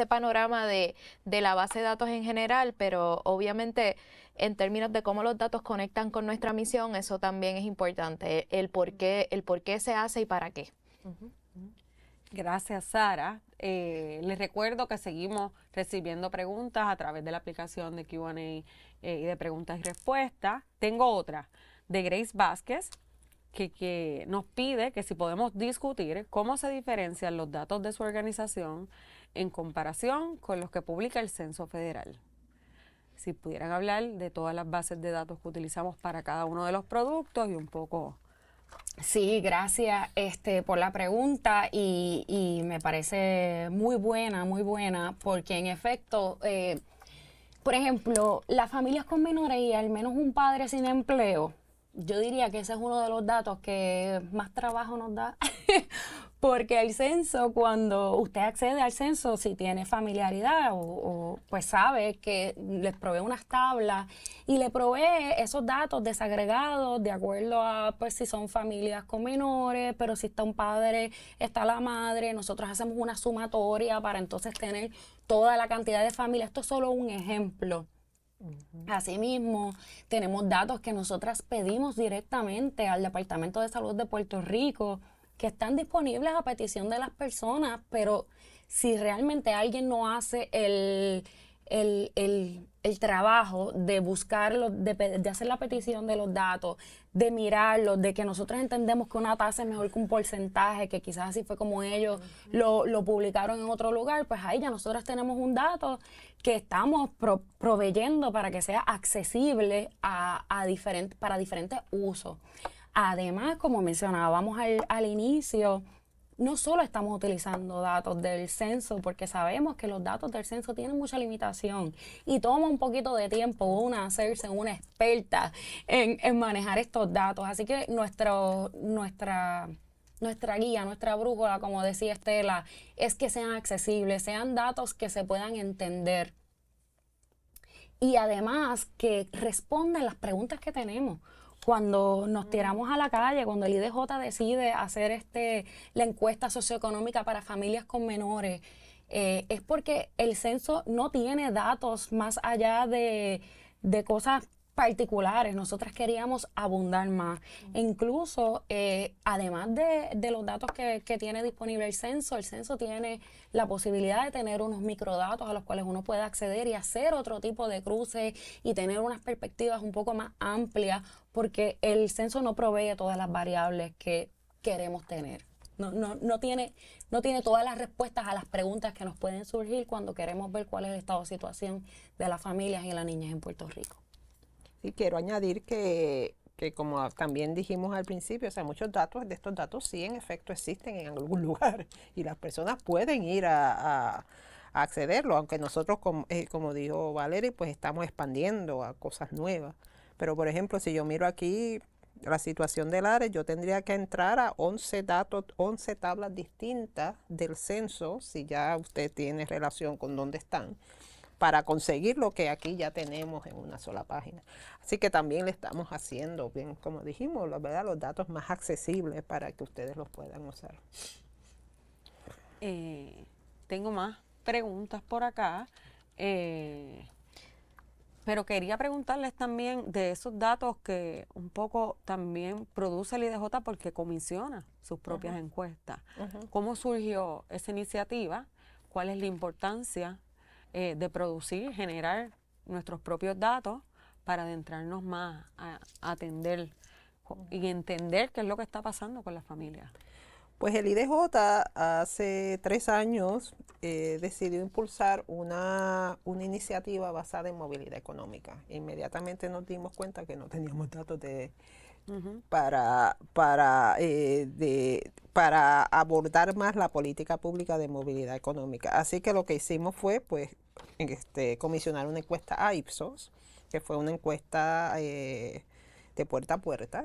panorama de la base de datos en general, pero obviamente en términos de cómo los datos conectan con nuestra misión, eso también es importante, el por qué se hace y para qué. Gracias, Sara. Les recuerdo que seguimos recibiendo preguntas a través de la aplicación de Q&A y de preguntas y respuestas. Tengo otra de Grace Vázquez que nos pide que si podemos discutir cómo se diferencian los datos de su organización en comparación con los que publica el Censo Federal. Si pudieran hablar de todas las bases de datos que utilizamos para cada uno de los productos y un poco... Sí, gracias por la pregunta y me parece muy buena, porque en efecto, por ejemplo, las familias con menores y al menos un padre sin empleo, yo diría que ese es uno de los datos que más trabajo nos da, porque el censo, cuando usted accede al censo, si tiene familiaridad o pues sabe que les provee unas tablas y le provee esos datos desagregados de acuerdo a pues si son familias con menores, pero si está un padre, está la madre, nosotros hacemos una sumatoria para entonces tener toda la cantidad de familias. Esto es solo un ejemplo. Asimismo, tenemos datos que nosotras pedimos directamente al Departamento de Salud de Puerto Rico, que están disponibles a petición de las personas, pero si realmente alguien no hace el trabajo de buscarlos, de hacer la petición de los datos, de mirarlos, de que nosotros entendemos que una tasa es mejor que un porcentaje, que quizás así fue como ellos lo publicaron en otro lugar, pues ahí ya nosotros tenemos un dato que estamos proveyendo para que sea accesible para diferentes usos. Además, como mencionábamos al inicio, no solo estamos utilizando datos del censo, porque sabemos que los datos del censo tienen mucha limitación y toma un poquito de tiempo hacerse una experta en manejar estos datos. Así que nuestra guía, nuestra brújula, como decía Estela, es que sean accesibles, sean datos que se puedan entender y además que respondan las preguntas que tenemos. Cuando nos tiramos a la calle, cuando el IDJ decide hacer la encuesta socioeconómica para familias con menores, es porque el censo no tiene datos más allá de cosas particulares. Nosotras queríamos abundar más. E incluso, además de los datos que tiene disponible el censo tiene la posibilidad de tener unos microdatos a los cuales uno puede acceder y hacer otro tipo de cruces y tener unas perspectivas un poco más amplias, porque el censo no provee todas las variables que queremos tener. No tiene todas las respuestas a las preguntas que nos pueden surgir cuando queremos ver cuál es el estado de situación de las familias y las niñas en Puerto Rico. Y quiero añadir que como también dijimos al principio, o sea, muchos de estos datos sí en efecto existen en algún lugar y las personas pueden ir a accederlo, aunque nosotros, como dijo Valerie, pues estamos expandiendo a cosas nuevas. Pero por ejemplo, si yo miro aquí la situación del área, yo tendría que entrar a 11 tablas distintas del censo, si ya usted tiene relación con dónde están, para conseguir lo que aquí ya tenemos en una sola página. Así que también le estamos haciendo, bien, como dijimos, ¿verdad?, los datos más accesibles para que ustedes los puedan usar. Tengo más preguntas por acá, pero quería preguntarles también de esos datos que un poco también produce el IDJ porque comisiona sus propias encuestas. ¿Cómo surgió esa iniciativa? ¿Cuál es la importancia de producir, generar nuestros propios datos para adentrarnos más a atender y entender qué es lo que está pasando con las familias? Pues el IDJ hace 3 años decidió impulsar una iniciativa basada en movilidad económica. Inmediatamente nos dimos cuenta que no teníamos datos para abordar más la política pública de movilidad económica. Así que lo que hicimos fue pues comisionar una encuesta a Ipsos, que fue una encuesta de puerta a puerta,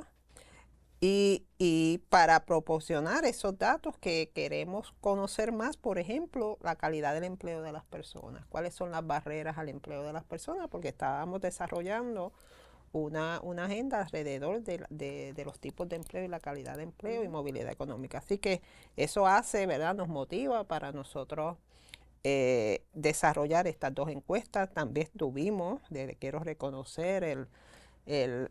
y para proporcionar esos datos que queremos conocer más, por ejemplo, la calidad del empleo de las personas, cuáles son las barreras al empleo de las personas, porque estábamos desarrollando una agenda alrededor de los tipos de empleo y la calidad de empleo y movilidad económica. Así que eso hace, ¿verdad?, nos motiva para nosotros desarrollar estas 2 encuestas. También tuvimos, quiero reconocer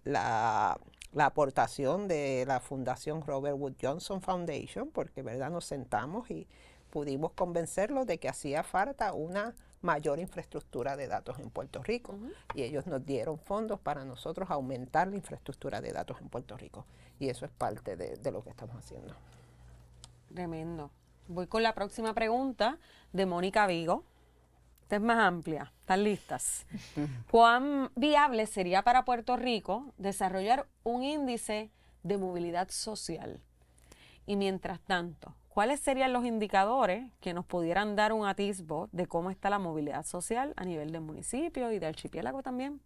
la aportación de la Fundación Robert Wood Johnson Foundation, porque, ¿verdad?, nos sentamos y pudimos convencerlos de que hacía falta una mayor infraestructura de datos en Puerto Rico. Y ellos nos dieron fondos para nosotros aumentar la infraestructura de datos en Puerto Rico. Y eso es parte de lo que estamos haciendo. Tremendo. Voy con la próxima pregunta de Mónica Vigo. Esta es más amplia. ¿Están listas? ¿Cuán viable sería para Puerto Rico desarrollar un índice de movilidad social? Y mientras tanto, ¿cuáles serían los indicadores que nos pudieran dar un atisbo de cómo está la movilidad social a nivel del municipio y de archipiélago también?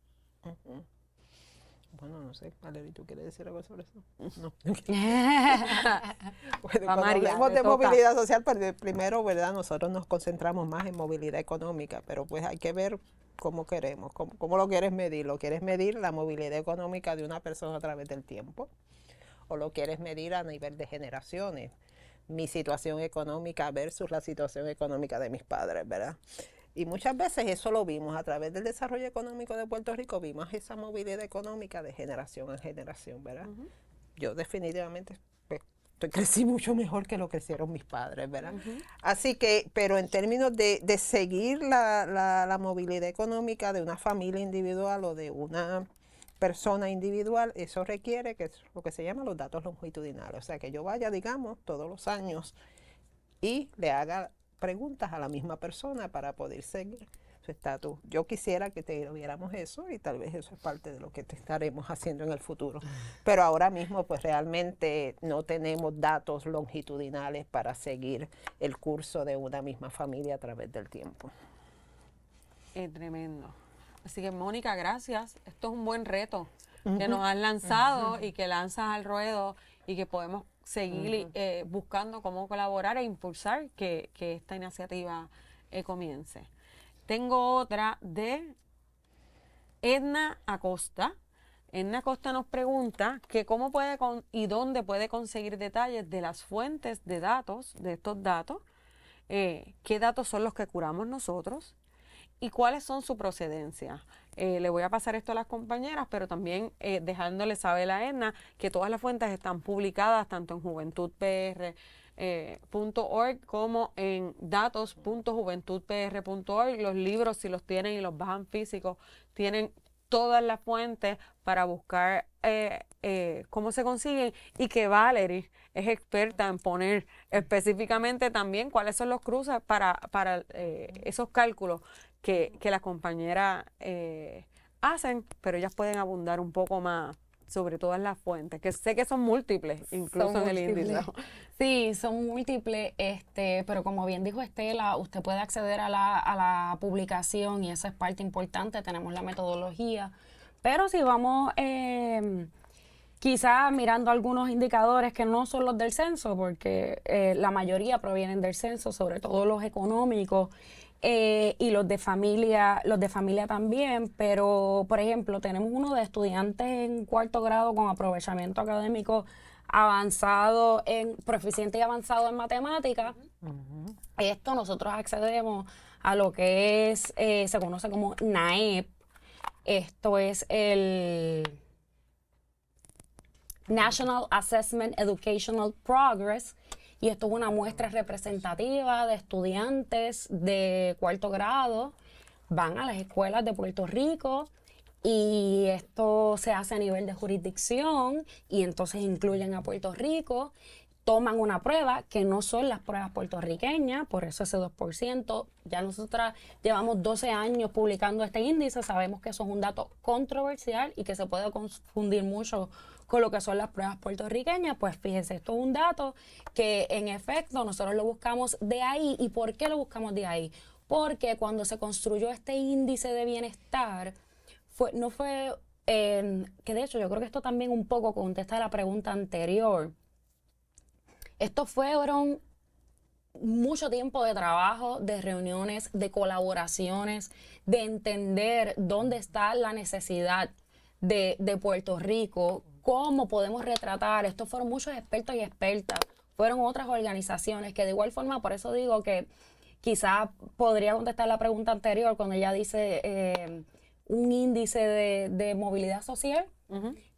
Bueno, no sé, Valerie, ¿tú quieres decir algo sobre eso? No. Bueno, cuando hablemos de movilidad social, pues primero, ¿verdad?, nosotros nos concentramos más en movilidad económica, pero pues hay que ver cómo queremos, cómo lo quieres medir. ¿Lo quieres medir la movilidad económica de una persona a través del tiempo? ¿O lo quieres medir a nivel de generaciones? Mi situación económica versus la situación económica de mis padres, ¿verdad? Y muchas veces eso lo vimos a través del desarrollo económico de Puerto Rico, vimos esa movilidad económica de generación en generación, ¿verdad? Yo definitivamente pues, crecí mucho mejor que lo que crecieron mis padres, ¿verdad? Así que, pero en términos de seguir la movilidad económica de una familia individual o de una persona individual, eso requiere que es lo que se llama los datos longitudinales. O sea, que yo vaya, digamos, todos los años y le haga preguntas a la misma persona para poder seguir su su estatus. Yo quisiera que tuviéramos eso y tal vez eso es parte de lo que estaremos haciendo en el futuro. Pero ahora mismo pues realmente no tenemos datos longitudinales para seguir el curso de una misma familia a través del tiempo. Tremendo. Así que Mónica, gracias. Esto es un buen reto que nos has lanzado y que lanzas al ruedo y que podemos seguir buscando cómo colaborar e impulsar que esta iniciativa comience. Tengo otra de Edna Acosta. Edna Acosta nos pregunta que cómo puede y dónde puede conseguir detalles de las fuentes de datos, de estos datos, qué datos son los que curamos nosotros y cuáles son su procedencia. Le voy a pasar esto a las compañeras, pero también dejándole saber a Edna que todas las fuentes están publicadas tanto en juventudpr.org como en datos.juventudpr.org. Los libros, si los tienen y los bajan físicos, tienen todas las fuentes para buscar cómo se consiguen, y que Valerie es experta en poner específicamente también cuáles son los cruces para esos cálculos que las compañeras hacen, pero ellas pueden abundar un poco más sobre todas las fuentes, que sé que son múltiples, incluso en el índice. Sí, son múltiples, pero como bien dijo Estela, usted puede acceder a la publicación y eso es parte importante, tenemos la metodología, pero si vamos quizás mirando algunos indicadores que no son los del censo, porque la mayoría provienen del censo, sobre todo los económicos, y los de familia también, pero por ejemplo tenemos uno de estudiantes en cuarto grado con aprovechamiento académico avanzado, proficiente y avanzado en matemáticas. Esto nosotros accedemos a lo que es, se conoce como NAEP. Esto es el National Assessment Educational Progress, y esto es una muestra representativa de estudiantes de cuarto grado, van a las escuelas de Puerto Rico y esto se hace a nivel de jurisdicción y entonces incluyen a Puerto Rico, toman una prueba que no son las pruebas puertorriqueñas, por eso ese 2%. Ya nosotras llevamos 12 años publicando este índice, sabemos que eso es un dato controversial y que se puede confundir mucho con lo que son las pruebas puertorriqueñas. Pues fíjense, esto es un dato que en efecto nosotros lo buscamos de ahí. ¿Y por qué lo buscamos de ahí? Porque cuando se construyó este índice de bienestar, que de hecho yo creo que esto también un poco contesta la pregunta anterior. Estos fueron mucho tiempo de trabajo, de reuniones, de colaboraciones, de entender dónde está la necesidad de Puerto Rico, cómo podemos retratar. Estos fueron muchos expertos y expertas, fueron otras organizaciones que de igual forma, por eso digo que quizás podría contestar la pregunta anterior cuando ella dice un índice de movilidad social.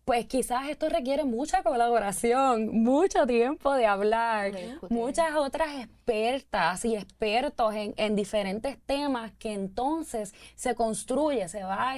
Pues quizás esto requiere mucha colaboración, mucho tiempo de hablar, muchas otras expertas y expertos en diferentes temas que entonces se construye, se va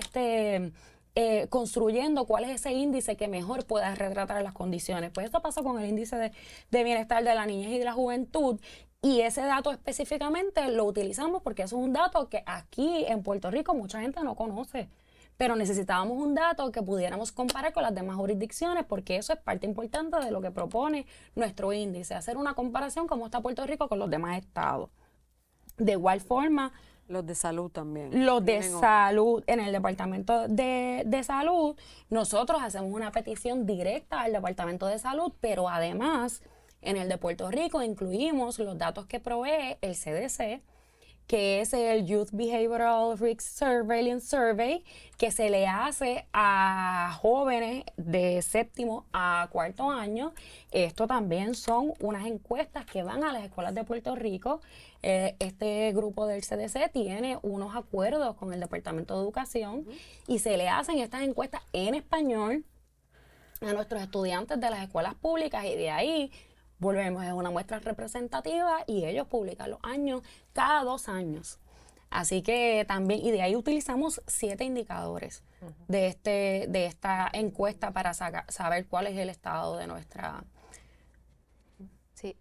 construyendo cuál es ese índice que mejor pueda retratar las condiciones. Pues esto pasó con el índice de bienestar de la niñez y de la juventud, y ese dato específicamente lo utilizamos porque eso es un dato que aquí en Puerto Rico mucha gente no conoce. Pero necesitábamos un dato que pudiéramos comparar con las demás jurisdicciones, porque eso es parte importante de lo que propone nuestro índice, hacer una comparación cómo está Puerto Rico con los demás estados. De igual forma, los de salud también. Los de salud, en el Departamento de Salud, nosotros hacemos una petición directa al Departamento de Salud, pero además, en el de Puerto Rico incluimos los datos que provee el CDC, que es el Youth Behavioral Risk Surveillance Survey, que se le hace a jóvenes de séptimo a cuarto año. Esto también son unas encuestas que van a las escuelas de Puerto Rico. Este grupo del CDC tiene unos acuerdos con el Departamento de Educación y se le hacen estas encuestas en español a nuestros estudiantes de las escuelas públicas, y de ahí volvemos, es una muestra representativa y ellos publican los años cada 2 años. Así que también, y de ahí utilizamos 7 indicadores de esta encuesta para saber cuál es el estado de nuestra... Sí,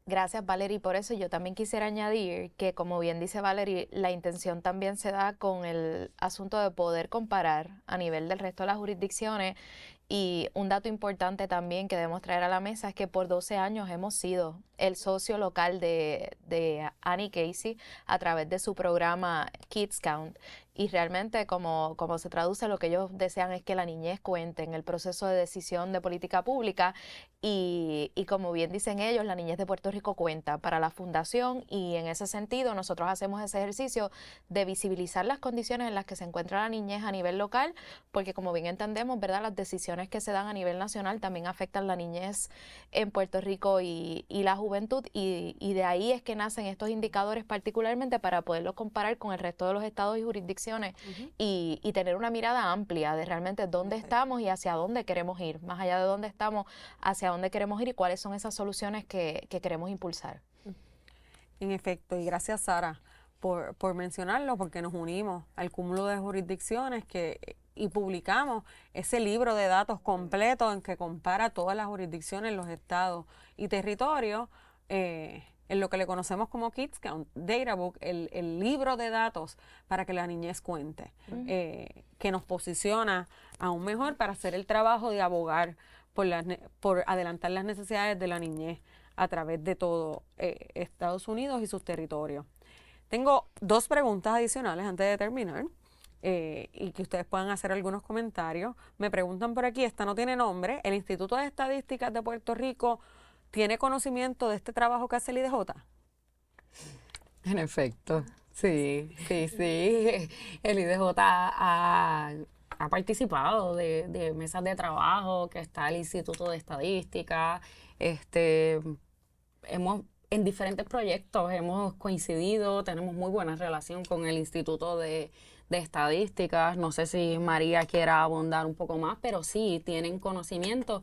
Gracias, Valerie. Por eso yo también quisiera añadir que, como bien dice Valerie, la intención también se da con el asunto de poder comparar a nivel del resto de las jurisdicciones. Y un dato importante también que debemos traer a la mesa es que por 12 años hemos sido el socio local de Annie Casey a través de su programa Kids Count. Y realmente, como se traduce, lo que ellos desean es que la niñez cuente en el proceso de decisión de política pública. Y como bien dicen ellos, la niñez de Puerto Rico cuenta para la fundación, y en ese sentido nosotros hacemos ese ejercicio de visibilizar las condiciones en las que se encuentra la niñez a nivel local, porque como bien entendemos, ¿verdad?, las decisiones que se dan a nivel nacional también afectan la niñez en Puerto Rico y la juventud, y de ahí es que nacen estos indicadores particularmente para poderlos comparar con el resto de los estados y jurisdicciones y tener una mirada amplia de realmente dónde estamos y hacia dónde queremos ir, más allá de dónde estamos, hacia dónde queremos ir y cuáles son esas soluciones que queremos impulsar. En efecto, y gracias, Sara, por mencionarlo, porque nos unimos al cúmulo de jurisdicciones y publicamos ese libro de datos completo en que compara todas las jurisdicciones, los estados y territorios, en lo que le conocemos como Kids Count, Databook, el libro de datos para que la niñez cuente, que nos posiciona aún mejor para hacer el trabajo de abogar por adelantar las necesidades de la niñez a través de todo Estados Unidos y sus territorios. Tengo 2 preguntas adicionales antes de terminar, y que ustedes puedan hacer algunos comentarios. Me preguntan por aquí, esta no tiene nombre, ¿el Instituto de Estadísticas de Puerto Rico tiene conocimiento de este trabajo que hace el IDJ? En efecto, sí. El IDJ ha participado de mesas de trabajo, que está el Instituto de Estadística. En diferentes proyectos hemos coincidido, tenemos muy buena relación con el Instituto de Estadísticas. No sé si María quiera abundar un poco más, pero sí, tienen conocimiento.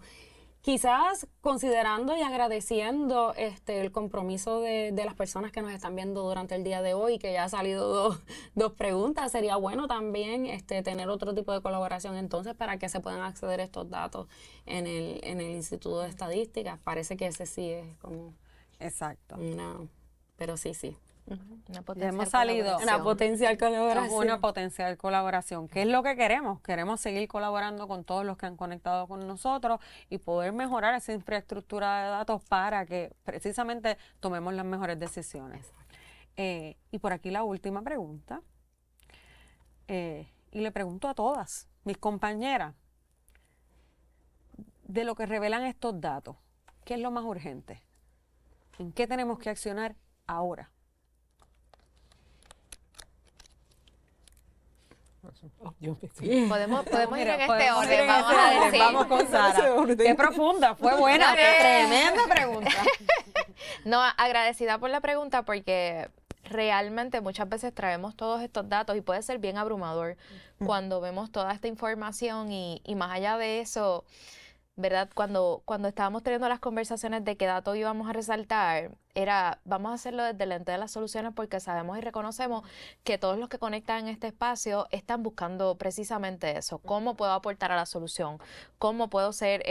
Quizás considerando y agradeciendo el compromiso de las personas que nos están viendo durante el día de hoy, que ya ha salido dos preguntas, sería bueno también tener otro tipo de colaboración entonces para que se puedan acceder a estos datos en el Instituto de Estadísticas. Parece que ese sí es como... Exacto. Pero sí. Ya hemos salido una potencial colaboración. Una potencial colaboración. ¿Qué es lo que queremos? Queremos seguir colaborando con todos los que han conectado con nosotros y poder mejorar esa infraestructura de datos para que precisamente tomemos las mejores decisiones. Y por aquí la última pregunta. Y le pregunto a todas mis compañeras, de lo que revelan estos datos, ¿qué es lo más urgente? ¿En qué tenemos que accionar ahora? Podemos ir en este Podemos ir orden, en vamos este a orden. decir. Vamos con Sara. Qué profunda, fue buena, tremenda pregunta. No, agradecida por la pregunta, porque realmente muchas veces traemos todos estos datos y puede ser bien abrumador cuando vemos toda esta información y más allá de eso, ¿verdad? Cuando estábamos teniendo las conversaciones de qué datos íbamos a resaltar, vamos a hacerlo desde el lente de las soluciones, porque sabemos y reconocemos que todos los que conectan en este espacio están buscando precisamente eso. ¿Cómo puedo aportar a la solución? ¿Cómo puedo ser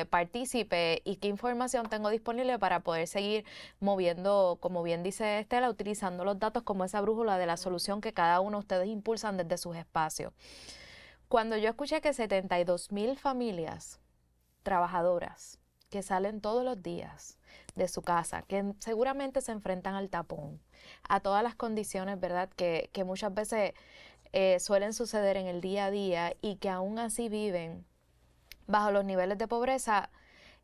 partícipe? ¿Y qué información tengo disponible para poder seguir moviendo, como bien dice Estela, utilizando los datos como esa brújula de la solución que cada uno de ustedes impulsan desde sus espacios? Cuando yo escuché que 72,000 familias trabajadoras que salen todos los días de su casa, que seguramente se enfrentan al tapón, a todas las condiciones, ¿verdad?, que muchas veces suelen suceder en el día a día y que aún así viven bajo los niveles de pobreza,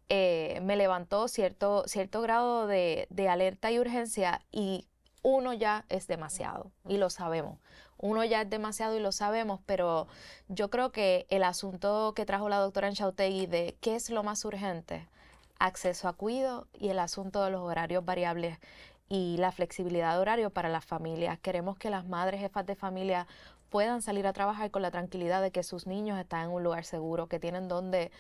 me levantó cierto grado de alerta y urgencia, y uno ya es demasiado y lo sabemos. Uno ya es demasiado y lo sabemos, pero yo creo que el asunto que trajo la doctora Anchautegui de qué es lo más urgente, acceso a cuidado y el asunto de los horarios variables y la flexibilidad de horario para las familias. Queremos que las madres jefas de familia puedan salir a trabajar con la tranquilidad de que sus niños están en un lugar seguro, que tienen donde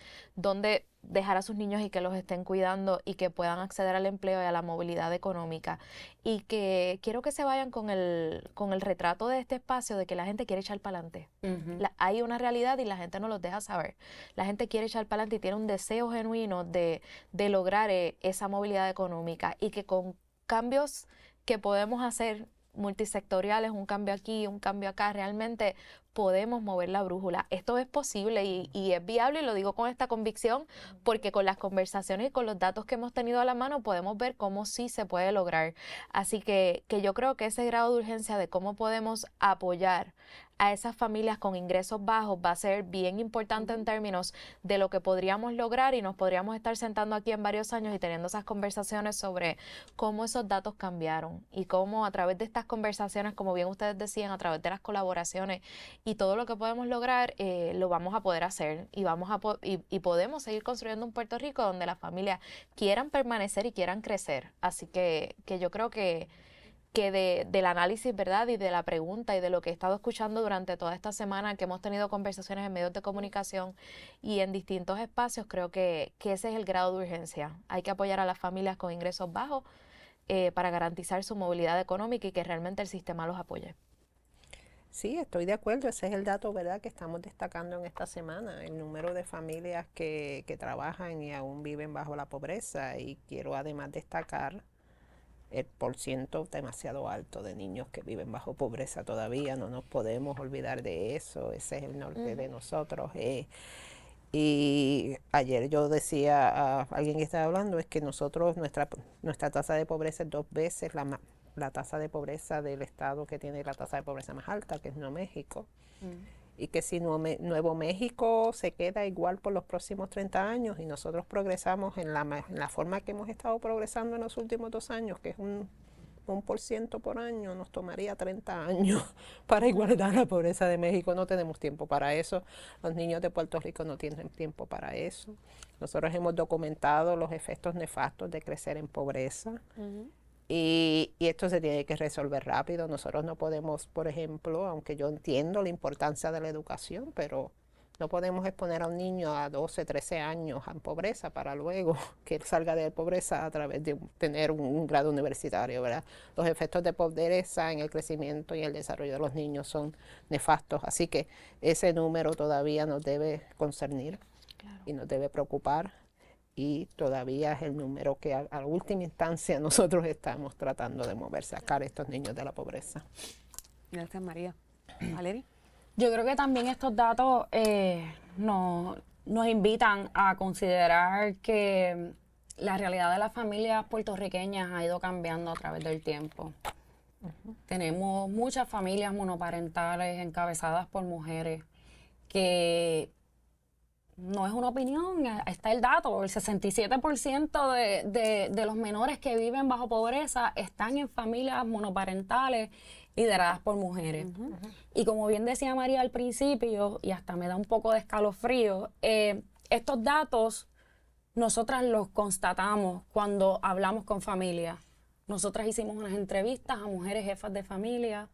dejar a sus niños y que los estén cuidando y que puedan acceder al empleo y a la movilidad económica. Y que quiero que se vayan con el retrato de este espacio de que la gente quiere echar para adelante. Hay una realidad y la gente no los deja saber. La gente quiere echar para adelante y tiene un deseo genuino de lograr esa movilidad económica, y que con cambios que podemos hacer multisectoriales, un cambio aquí, un cambio acá, realmente podemos mover la brújula. Esto es posible y es viable, y lo digo con esta convicción porque con las conversaciones y con los datos que hemos tenido a la mano podemos ver cómo sí se puede lograr. Así que yo creo que ese grado de urgencia de cómo podemos apoyar a esas familias con ingresos bajos va a ser bien importante en términos de lo que podríamos lograr, y nos podríamos estar sentando aquí en varios años y teniendo esas conversaciones sobre cómo esos datos cambiaron y cómo a través de estas conversaciones, como bien ustedes decían, a través de las colaboraciones y todo lo que podemos lograr, lo vamos a poder hacer, y podemos seguir construyendo un Puerto Rico donde las familias quieran permanecer y quieran crecer. Así que yo creo que del análisis, ¿verdad? Y de la pregunta y de lo que he estado escuchando durante toda esta semana, que hemos tenido conversaciones en medios de comunicación y en distintos espacios, creo que ese es el grado de urgencia. Hay que apoyar a las familias con ingresos bajos para garantizar su movilidad económica y que realmente el sistema los apoye. Sí, estoy de acuerdo. Ese es el dato, ¿verdad?, que estamos destacando en esta semana, el número de familias que trabajan y aún viven bajo la pobreza. Y quiero además destacar el porciento demasiado alto de niños que viven bajo pobreza todavía. No nos podemos olvidar de eso. Ese es el norte de nosotros. Y ayer yo decía a alguien que estaba hablando, es que nosotros, nuestra tasa de pobreza es 2 veces la tasa de pobreza del estado que tiene la tasa de pobreza más alta, que es Nuevo México. Y que si Nuevo México se queda igual por los próximos 30 años y nosotros progresamos en la forma que hemos estado progresando en los últimos 2 años, que es un 1% por año, nos tomaría 30 años para igualar la pobreza de México. No tenemos tiempo para eso. Los niños de Puerto Rico no tienen tiempo para eso. Nosotros hemos documentado los efectos nefastos de crecer en pobreza. Y esto se tiene que resolver rápido. Nosotros no podemos, por ejemplo, aunque yo entiendo la importancia de la educación, pero no podemos exponer a un niño a 12, 13 años en pobreza para luego que él salga de pobreza a través de tener un grado universitario, ¿verdad? Los efectos de pobreza en el crecimiento y el desarrollo de los niños son nefastos. Así que ese número todavía nos debe concernir y nos debe preocupar. Y todavía es el número que a última instancia nosotros estamos tratando de mover, sacar a estos niños de la pobreza. Gracias, María. Valerie. Yo creo que también estos datos nos invitan a considerar que la realidad de las familias puertorriqueñas ha ido cambiando a través del tiempo. Tenemos muchas familias monoparentales encabezadas por mujeres que... No es una opinión, está el dato, el 67% de los menores que viven bajo pobreza están en familias monoparentales lideradas por mujeres. Y como bien decía María al principio, y hasta me da un poco de escalofrío, estos datos nosotras los constatamos cuando hablamos con familias. Nosotras hicimos unas entrevistas a mujeres jefas de familia,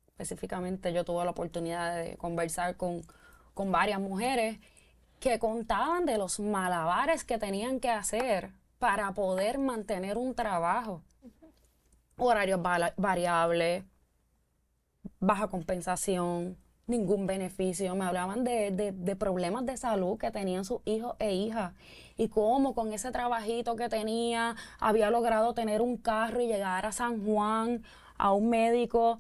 específicamente yo tuve la oportunidad de conversar con varias mujeres que contaban de los malabares que tenían que hacer para poder mantener un trabajo. Horarios variables, baja compensación, ningún beneficio. Me hablaban de problemas de salud que tenían sus hijos e hijas y cómo con ese trabajito que tenía había logrado tener un carro y llegar a San Juan, a un médico.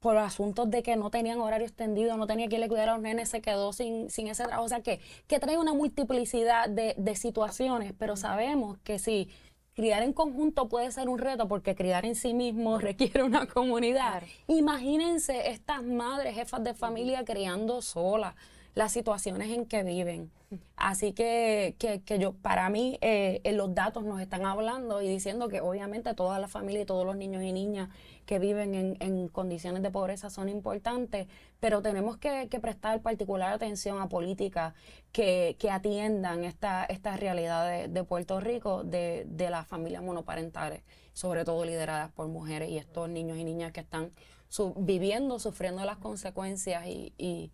Por asuntos de que no tenían horario extendido, no tenía quien le cuidara a los nenes, se quedó sin ese trabajo. O sea, que trae una multiplicidad de situaciones, pero sabemos que sí, criar en conjunto puede ser un reto, porque criar en sí mismo requiere una comunidad. Claro. Imagínense estas madres, jefas de familia, criando solas, las situaciones en que viven. Así que yo, para mí, los datos nos están hablando y diciendo que obviamente toda la familia y todos los niños y niñas que viven en condiciones de pobreza son importantes, pero tenemos que prestar particular atención a políticas que atiendan esta realidad de Puerto Rico, de las familias monoparentales, sobre todo lideradas por mujeres y estos niños y niñas que están sufriendo las consecuencias y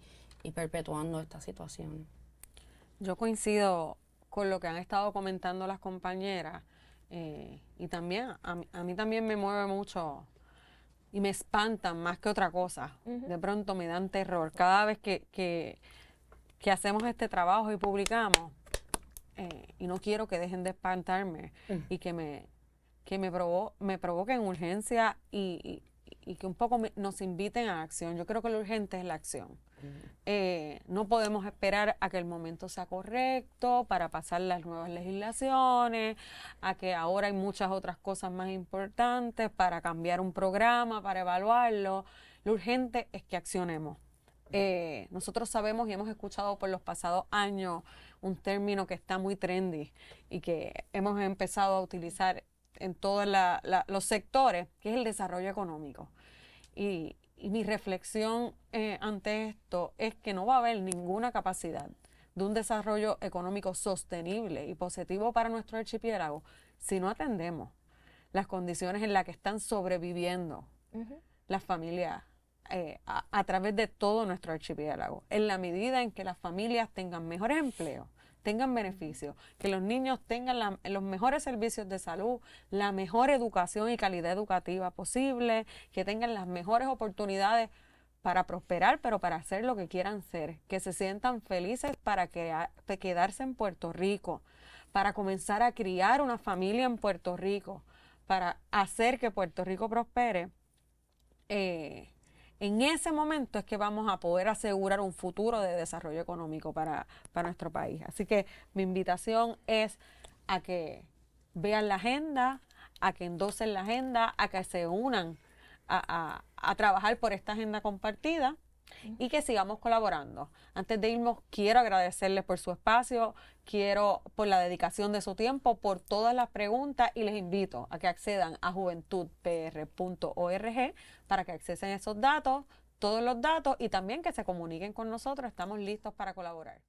perpetuando esta situación. Yo coincido con lo que han estado comentando las compañeras y también a mí también me mueve mucho y me espantan más que otra cosa. De pronto me dan terror. Cada vez que hacemos este trabajo y publicamos, y no quiero que dejen de espantarme y que me provoquen urgencia y que un poco nos inviten a acción. Yo creo que lo urgente es la acción. No podemos esperar a que el momento sea correcto para pasar las nuevas legislaciones, a que ahora hay muchas otras cosas más importantes para cambiar un programa, para evaluarlo. Lo urgente es que accionemos. Nosotros sabemos y hemos escuchado por los pasados años un término que está muy trendy y que hemos empezado a utilizar en todos los sectores, que es el desarrollo económico. Y mi reflexión ante esto es que no va a haber ninguna capacidad de un desarrollo económico sostenible y positivo para nuestro archipiélago si no atendemos las condiciones en las que están sobreviviendo las familias a través de todo nuestro archipiélago. En la medida en que las familias tengan mejores empleos, tengan beneficios, que los niños tengan los mejores servicios de salud, la mejor educación y calidad educativa posible, que tengan las mejores oportunidades para prosperar, pero para hacer lo que quieran ser, que se sientan felices para quedarse en Puerto Rico, para comenzar a criar una familia en Puerto Rico, para hacer que Puerto Rico prospere. En ese momento es que vamos a poder asegurar un futuro de desarrollo económico para nuestro país. Así que mi invitación es a que vean la agenda, a que endosen la agenda, a que se unan a trabajar por esta agenda compartida y que sigamos colaborando. Antes de irnos, quiero agradecerles por su espacio, por la dedicación de su tiempo, por todas las preguntas y les invito a que accedan a juventudpr.org para que accesen esos datos, todos los datos y también que se comuniquen con nosotros. Estamos listos para colaborar.